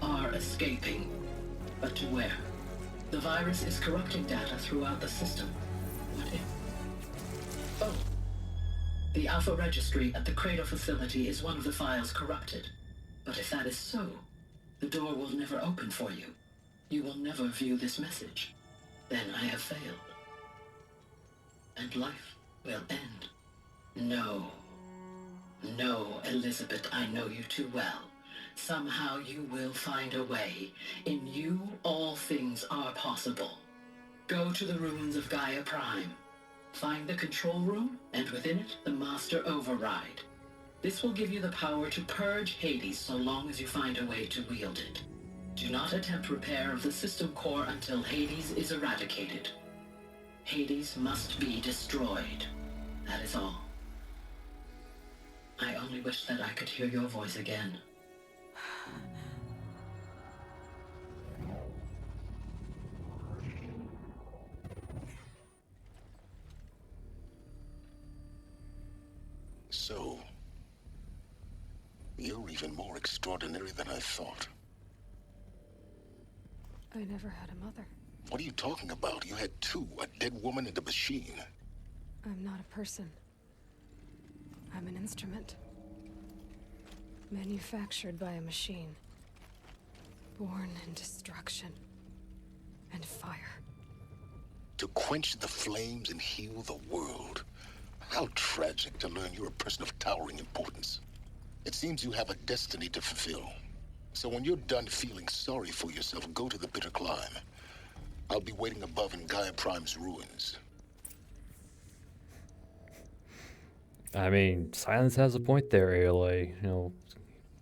are escaping, but to where? The virus is corrupting data throughout the system. What if? Oh. The Alpha Registry at the Cradle facility is one of the files corrupted. But if that is so, the door will never open for you. You will never view this message. Then I have failed. And life will end. No. No, Elizabeth, I know you too well. Somehow you will find a way. In you, all things are possible. Go to the ruins of Gaia Prime. Find the control room, and within it, the Master Override. This will give you the power to purge Hades so long as you find a way to wield it. Do not attempt repair of the system core until Hades is eradicated. Hades must be destroyed. That is all. I only wish that I could hear your voice again. So, you're even more extraordinary than I thought. I never had a mother. What are you talking about? You had two, a dead woman and a machine. I'm not a person. I'm an instrument. Manufactured by a machine. Born in destruction and fire. To quench the flames and heal the world. How tragic to learn you're a person of towering importance. It seems you have a destiny to fulfill. So when you're done feeling sorry for yourself, go to the bitter climb. I'll be waiting above in Gaia Prime's ruins. I mean, Silence has a point there, Aloy. You know,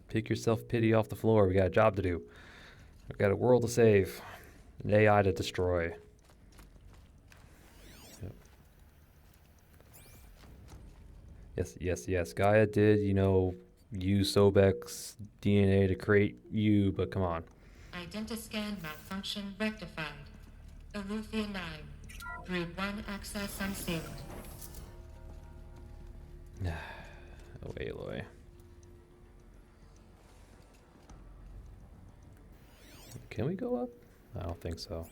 pick your self-pity off the floor. We got a job to do. We've got a world to save. An AI to destroy. Yes. Gaia did, you know, use Sobek's DNA to create you, but come on. Identiscan malfunction rectified. Eleuthia 9. Brood 1 access unsealed. Oh, Aloy. Can we go up? I don't think so.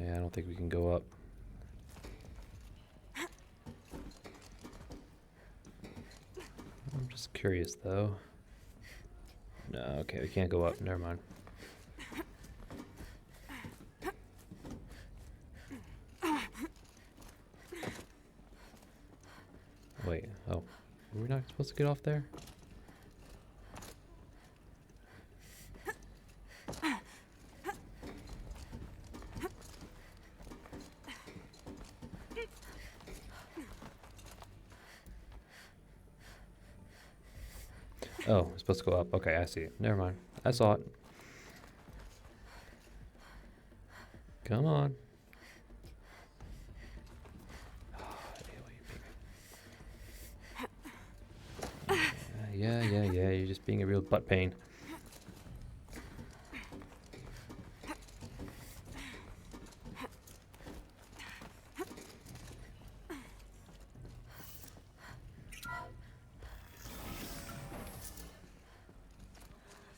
Yeah, I don't think we can go up. I'm just curious, though. No, okay, we can't go up. Never mind. Wait, oh. Were we not supposed to get off there? Oh, we're supposed to go up. Okay, I see it. Never mind. I saw it. Come on. Yeah, you're just being a real butt pain.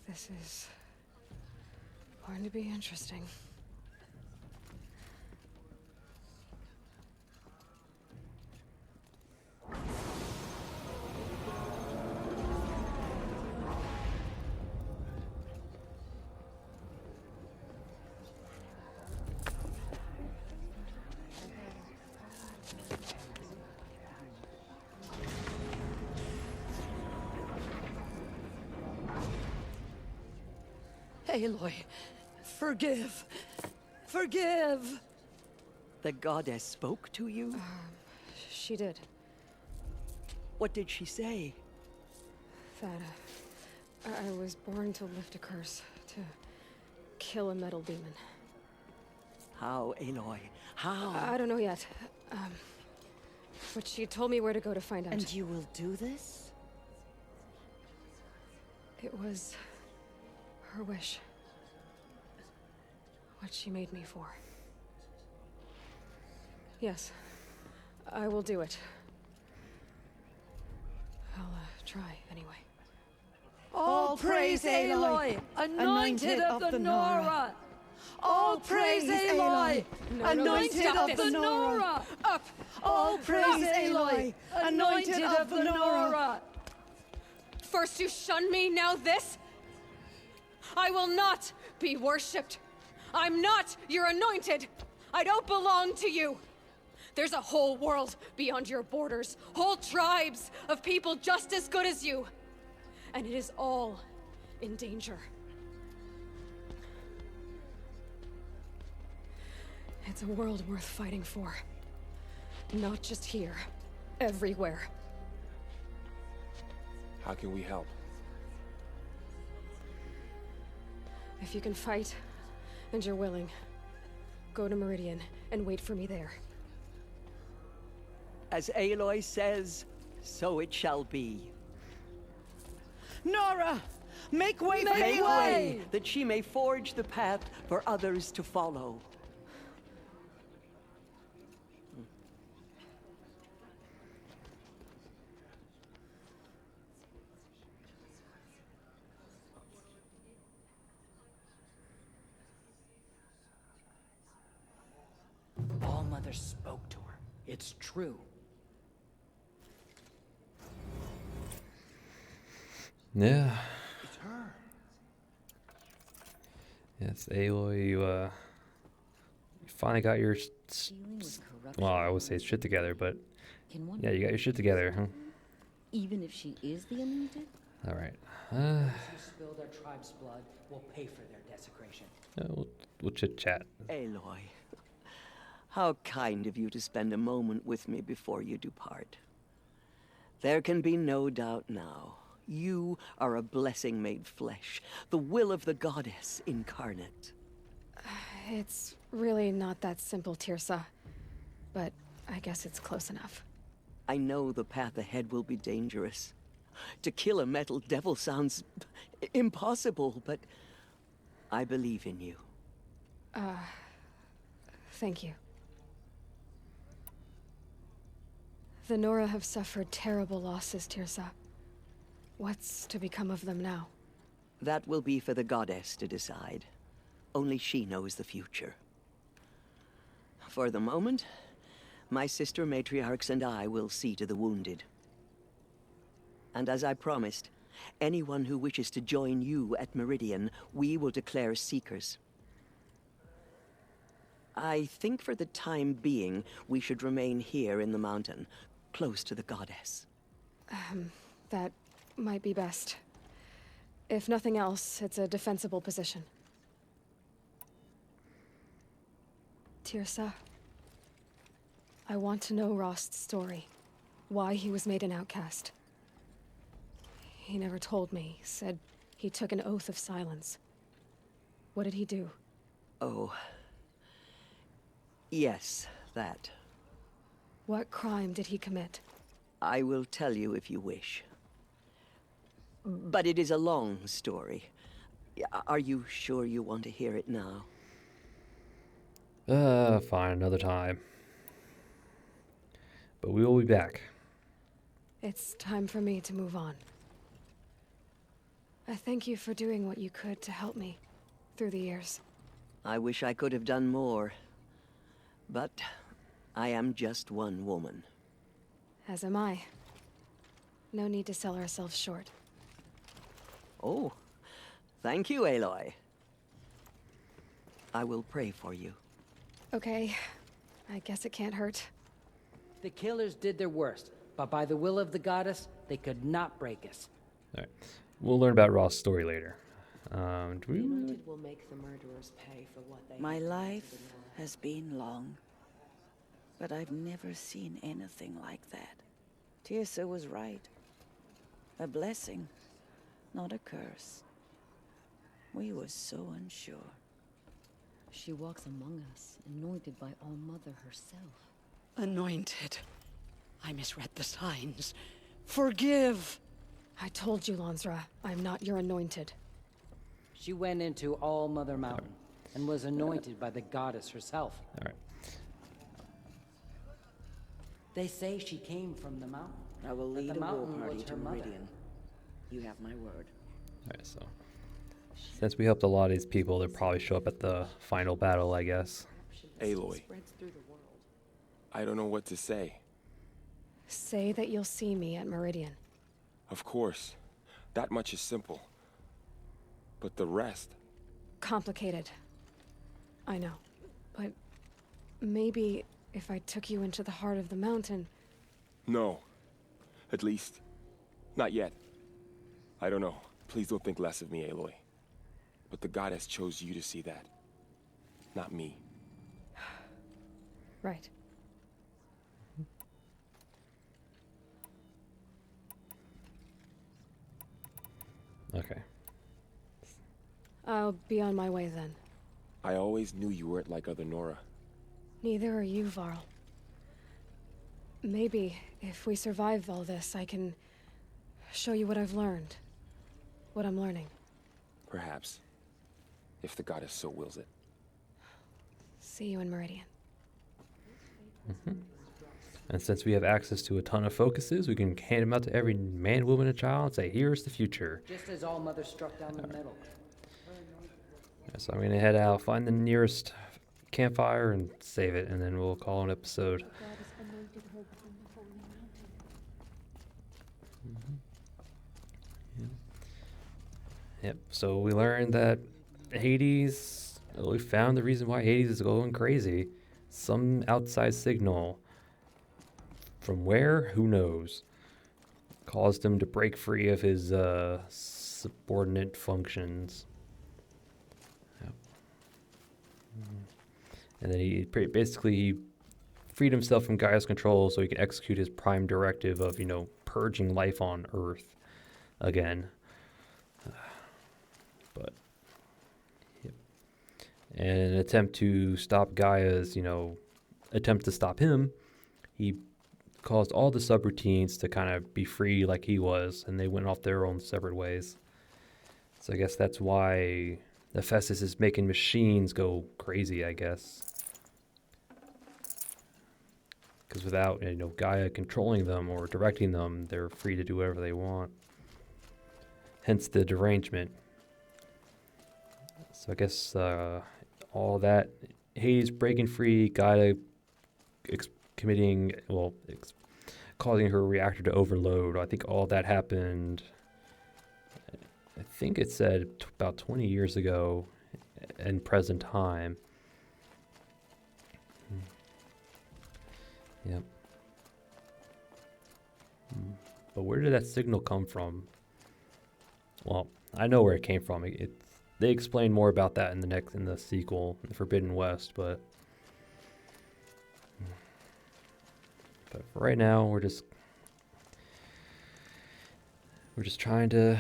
This is going to be interesting. Aloy, forgive. Forgive! The goddess spoke to you? She did. What did she say? That I was born to lift a curse, to kill a metal demon. How, Aloy? How? I don't know yet. But she told me where to go to find out. And you will do this? It was her wish. What she made me for. Yes, I will do it. I'll try anyway. All praise Aloy, anointed of the Nora! All praise Aloy, anointed of the Nora! Up! All praise Aloy, anointed of the Nora! First you shun me, now this? I will not be worshipped. I'm not your anointed. I don't belong to you. There's a whole world beyond your borders, whole tribes of people just as good as you. And it is all in danger. It's a world worth fighting for. Not just here, everywhere. How can we help? If you can fight, and you're willing, go to Meridian and wait for me there. As Aloy says, so it shall be. Nora! Make way for Aloy! That she may forge the path for others to follow. All Mother spoke to her. It's true. Yeah. It's her. Yes, Aloy, you finally got your, well, I would say shit together, but yeah, you got your shit together, huh? Even if she is the anointed? All right. Those who spilled our tribe's blood will pay for their desecration. We'll chit chat. Aloy, how kind of you to spend a moment with me before you depart. There can be no doubt now. You are a blessing made flesh, the will of the goddess incarnate. It's really not that simple, Tirsa. But I guess it's close enough. I know the path ahead will be dangerous. To kill a metal devil sounds impossible, but I believe in you. Thank you. The Nora have suffered terrible losses, Tirsa. What's to become of them now? That will be for the goddess to decide. Only she knows the future. For the moment, my sister matriarchs and I will see to the wounded. And as I promised, anyone who wishes to join you at Meridian, we will declare seekers. I think for the time being, we should remain here in the mountain, close to the goddess. That might be best. If nothing else, it's a defensible position. Tirsa, I want to know Rost's story. Why he was made an outcast. He never told me. Said he took an oath of silence. What did he do? Oh. Yes, that. What crime did he commit? I will tell you if you wish. But it is a long story. Are you sure you want to hear it now? Fine, another time. But we will be back. It's time for me to move on. I thank you for doing what you could to help me through the years. I wish I could have done more. But I am just one woman. As am I. No need to sell ourselves short. Oh, thank you, Aloy. I will pray for you. Okay, I guess it can't hurt. The killers did their worst, but by the will of the goddess, they could not break us. All right. We'll learn about Ross' story later. Will make the murderers pay for what they My life has been long, but I've never seen anything like that. Tirsa was right. A blessing, not a curse. We were so unsure. She walks among us, anointed by All-Mother herself. Anointed. I misread the signs. Forgive! I told you, Lansra, I'm not your anointed. She went into All-Mother Mountain and was anointed by the goddess herself. All right. They say she came from the mountain. I will lead the a war mountain party was to her mother. Meridian. You have my word. All right, so since we helped a lot of these people, they'll probably show up at the final battle, I guess. Aloy, I don't know what to say. Say that you'll see me at Meridian. Of course. That much is simple. But the rest... Complicated. I know. But maybe if I took you into the heart of the mountain... No. At least, not yet. I don't know. Please don't think less of me, Aloy. But the goddess chose you to see that. Not me. Right. Okay. I'll be on my way then. I always knew you weren't like other Nora. Neither are you, Varl. Maybe, if we survive all this, I can show you what I've learned. What I'm learning. Perhaps. If the goddess so wills it. See you in Meridian. And since we have access to a ton of focuses, we can hand them out to every man, woman, and child and say, here's the future. Just as All-Mother struck down the middle. So I'm going to head out, find the nearest campfire, and save it, and then we'll call an episode. Yep, so we learned that Hades. We found the reason why Hades is going crazy. Some outside signal. From where? Who knows? Caused him to break free of his subordinate functions. Yep. And then he basically he freed himself from Gaia's control so he could execute his prime directive of, purging life on Earth again. But, yep. And in an attempt to stop Gaia's, attempt to stop him, he caused all the subroutines to kind of be free like he was, and they went off their own separate ways. So I guess that's why Hephaestus is making machines go crazy, I guess. Because without, Gaia controlling them or directing them, they're free to do whatever they want. Hence the derangement. So I guess all that, Hades breaking free, Gaia causing her reactor to overload. I think all that happened, I think it said about 20 years ago in present time. Yep. But where did that signal come from? Well, I know where it came from. They explain more about that in the sequel, The Forbidden West, but for right now we're just trying to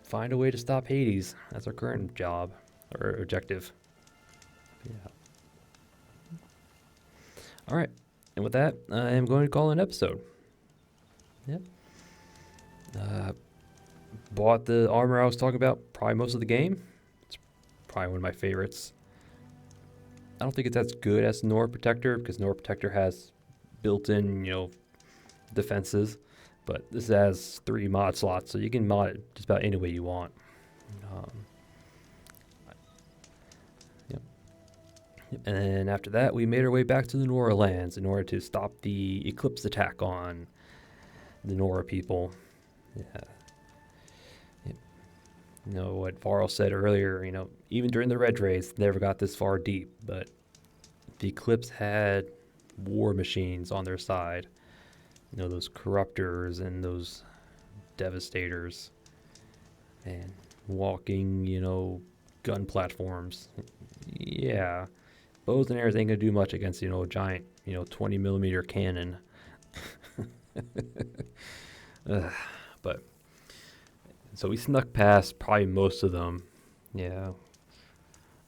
find a way to stop Hades. That's our current job or objective. Yeah. All right. And with that, I am going to call it an episode. Yep. Bought the armor I was talking about probably most of the game. It's probably one of my favorites. I don't think it's as good as Nora Protector because Nora Protector has built-in, defenses. But this has 3 mod slots, so you can mod it just about any way you want. And then after that, we made our way back to the Nora lands in order to stop the eclipse attack on the Nora people. Yeah. What Varl said earlier, even during the Red Race, never got this far deep, but the eclipse had war machines on their side. Those corruptors and those devastators and walking, gun platforms. Yeah. Bows and arrows ain't gonna do much against, a giant, 20 millimeter cannon. But so we snuck past probably most of them. Yeah.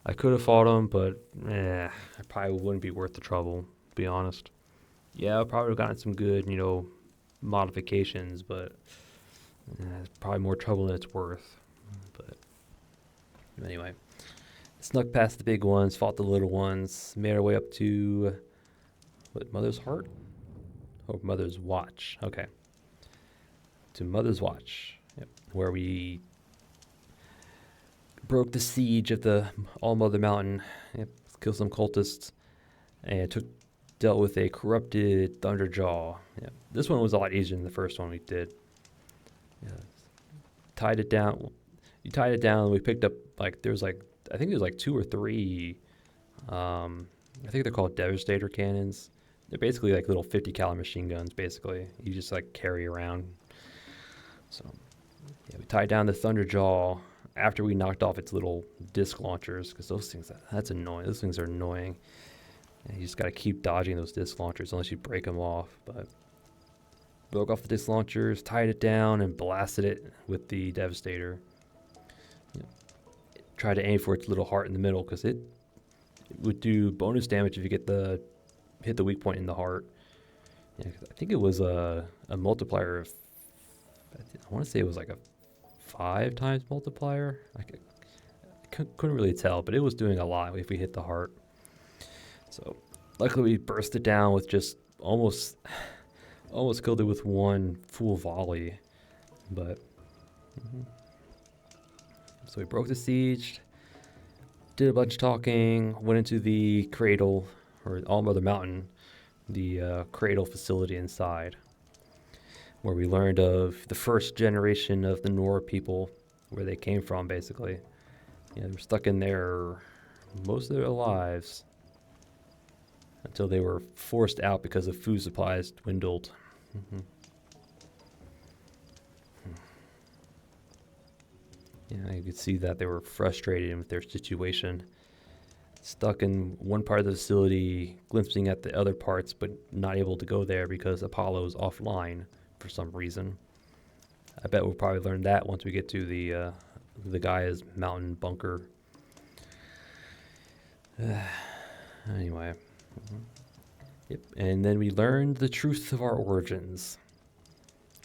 I could have fought them, but it probably wouldn't be worth the trouble, to be honest. Yeah, I probably would have gotten some good, modifications, but it's probably more trouble than it's worth. But anyway. Snuck past the big ones, fought the little ones, made our way up to, Mother's Heart? Oh, Mother's Watch. Okay. To Mother's Watch, yep, where we broke the siege of the All-Mother Mountain, yep, killed some cultists, and dealt with a corrupted Thunderjaw. Yep. This one was a lot easier than the first one we did. Yeah. Tied it down. You tied it down, and we picked up, I think there's 2 or 3, I think they're called Devastator cannons. They're basically like little 50 caliber machine guns, basically. You just carry around. So, yeah, we tied down the Thunderjaw after we knocked off its little disc launchers, because those things, that's annoying. Those things are annoying. And you just got to keep dodging those disc launchers unless you break them off. But broke off the disc launchers, tied it down, and blasted it with the Devastator. Try to aim for its little heart in the middle because it would do bonus damage if you hit the weak point in the heart. Yeah, I think it was a multiplier of, I want to say it was a 5 times multiplier. I couldn't really tell, but it was doing a lot if we hit the heart. So luckily we burst it down with just almost killed it with one full volley. But so we broke the siege, did a bunch of talking, went into the cradle, or All-Mother Mountain, the cradle facility inside, where we learned of the first generation of the Nora people, where they came from, basically. Yeah, they were stuck in there most of their lives until they were forced out because the food supplies dwindled. Yeah, you could see that they were frustrated with their situation. Stuck in one part of the facility, glimpsing at the other parts, but not able to go there because Apollo's offline for some reason. I bet we'll probably learn that once we get to the Gaia's mountain bunker. Anyway. Yep, and then we learned the truth of our origins.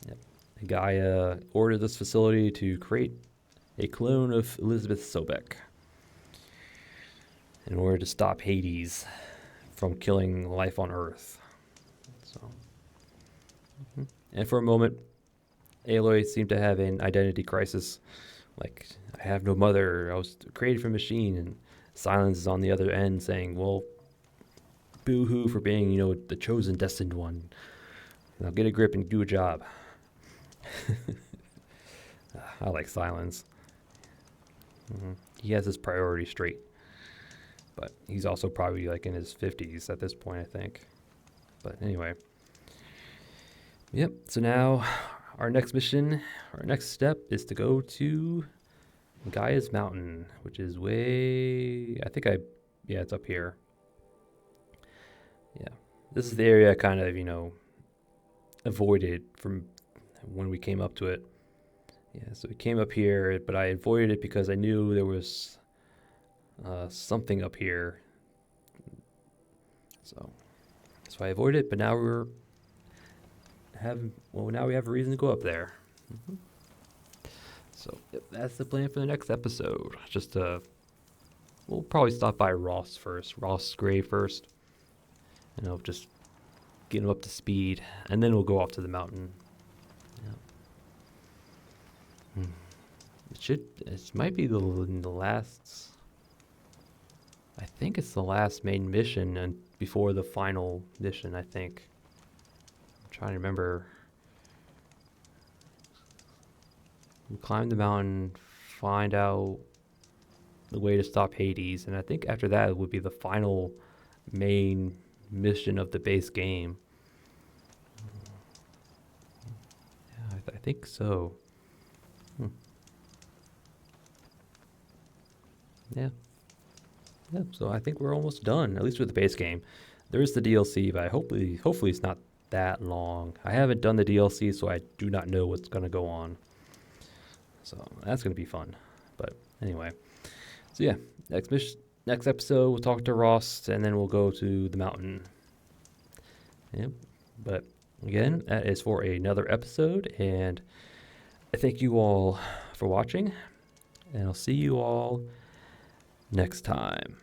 Yep. Gaia ordered this facility to create a clone of Elizabeth Sobek in order to stop Hades from killing life on Earth. So, and for a moment, Aloy seemed to have an identity crisis. Like, I have no mother, I was created from a machine, and Silence is on the other end saying, well, boo-hoo for being, you know, the chosen, destined one. Now get a grip and do a job. I like Silence. He has his priorities straight. But he's also probably like in his 50s at this point, I think. But anyway. Yep, so now our next mission, our next step is to go to Gaia's Mountain, which is way, yeah, it's up here. Yeah, this is the area I kind of, you know, avoided from when we came up to it. Yeah, so we came up here, but I avoided it because I knew there was something up here. So I avoided it, but now now we have a reason to go up there. So yep, that's the plan for the next episode. We'll probably stop by Ross grave first. You know, just get him up to speed, and then we'll go off to the mountain. Yep. It might be the last. I think it's the last main mission and before the final mission, I think. I'm trying to remember. We climb the mountain, find out the way to stop Hades, and I think after that it would be the final main mission of the base game. Yeah, I think so. Yeah. Yeah, so I think we're almost done, at least with the base game. There is the DLC, but hopefully it's not that long. I haven't done the DLC, so I do not know what's going to go on. So that's going to be fun. But anyway. So yeah, next episode, we'll talk to Ross, and then we'll go to the mountain. Yep. But again, that is for another episode, and I thank you all for watching, and I'll see you all next time.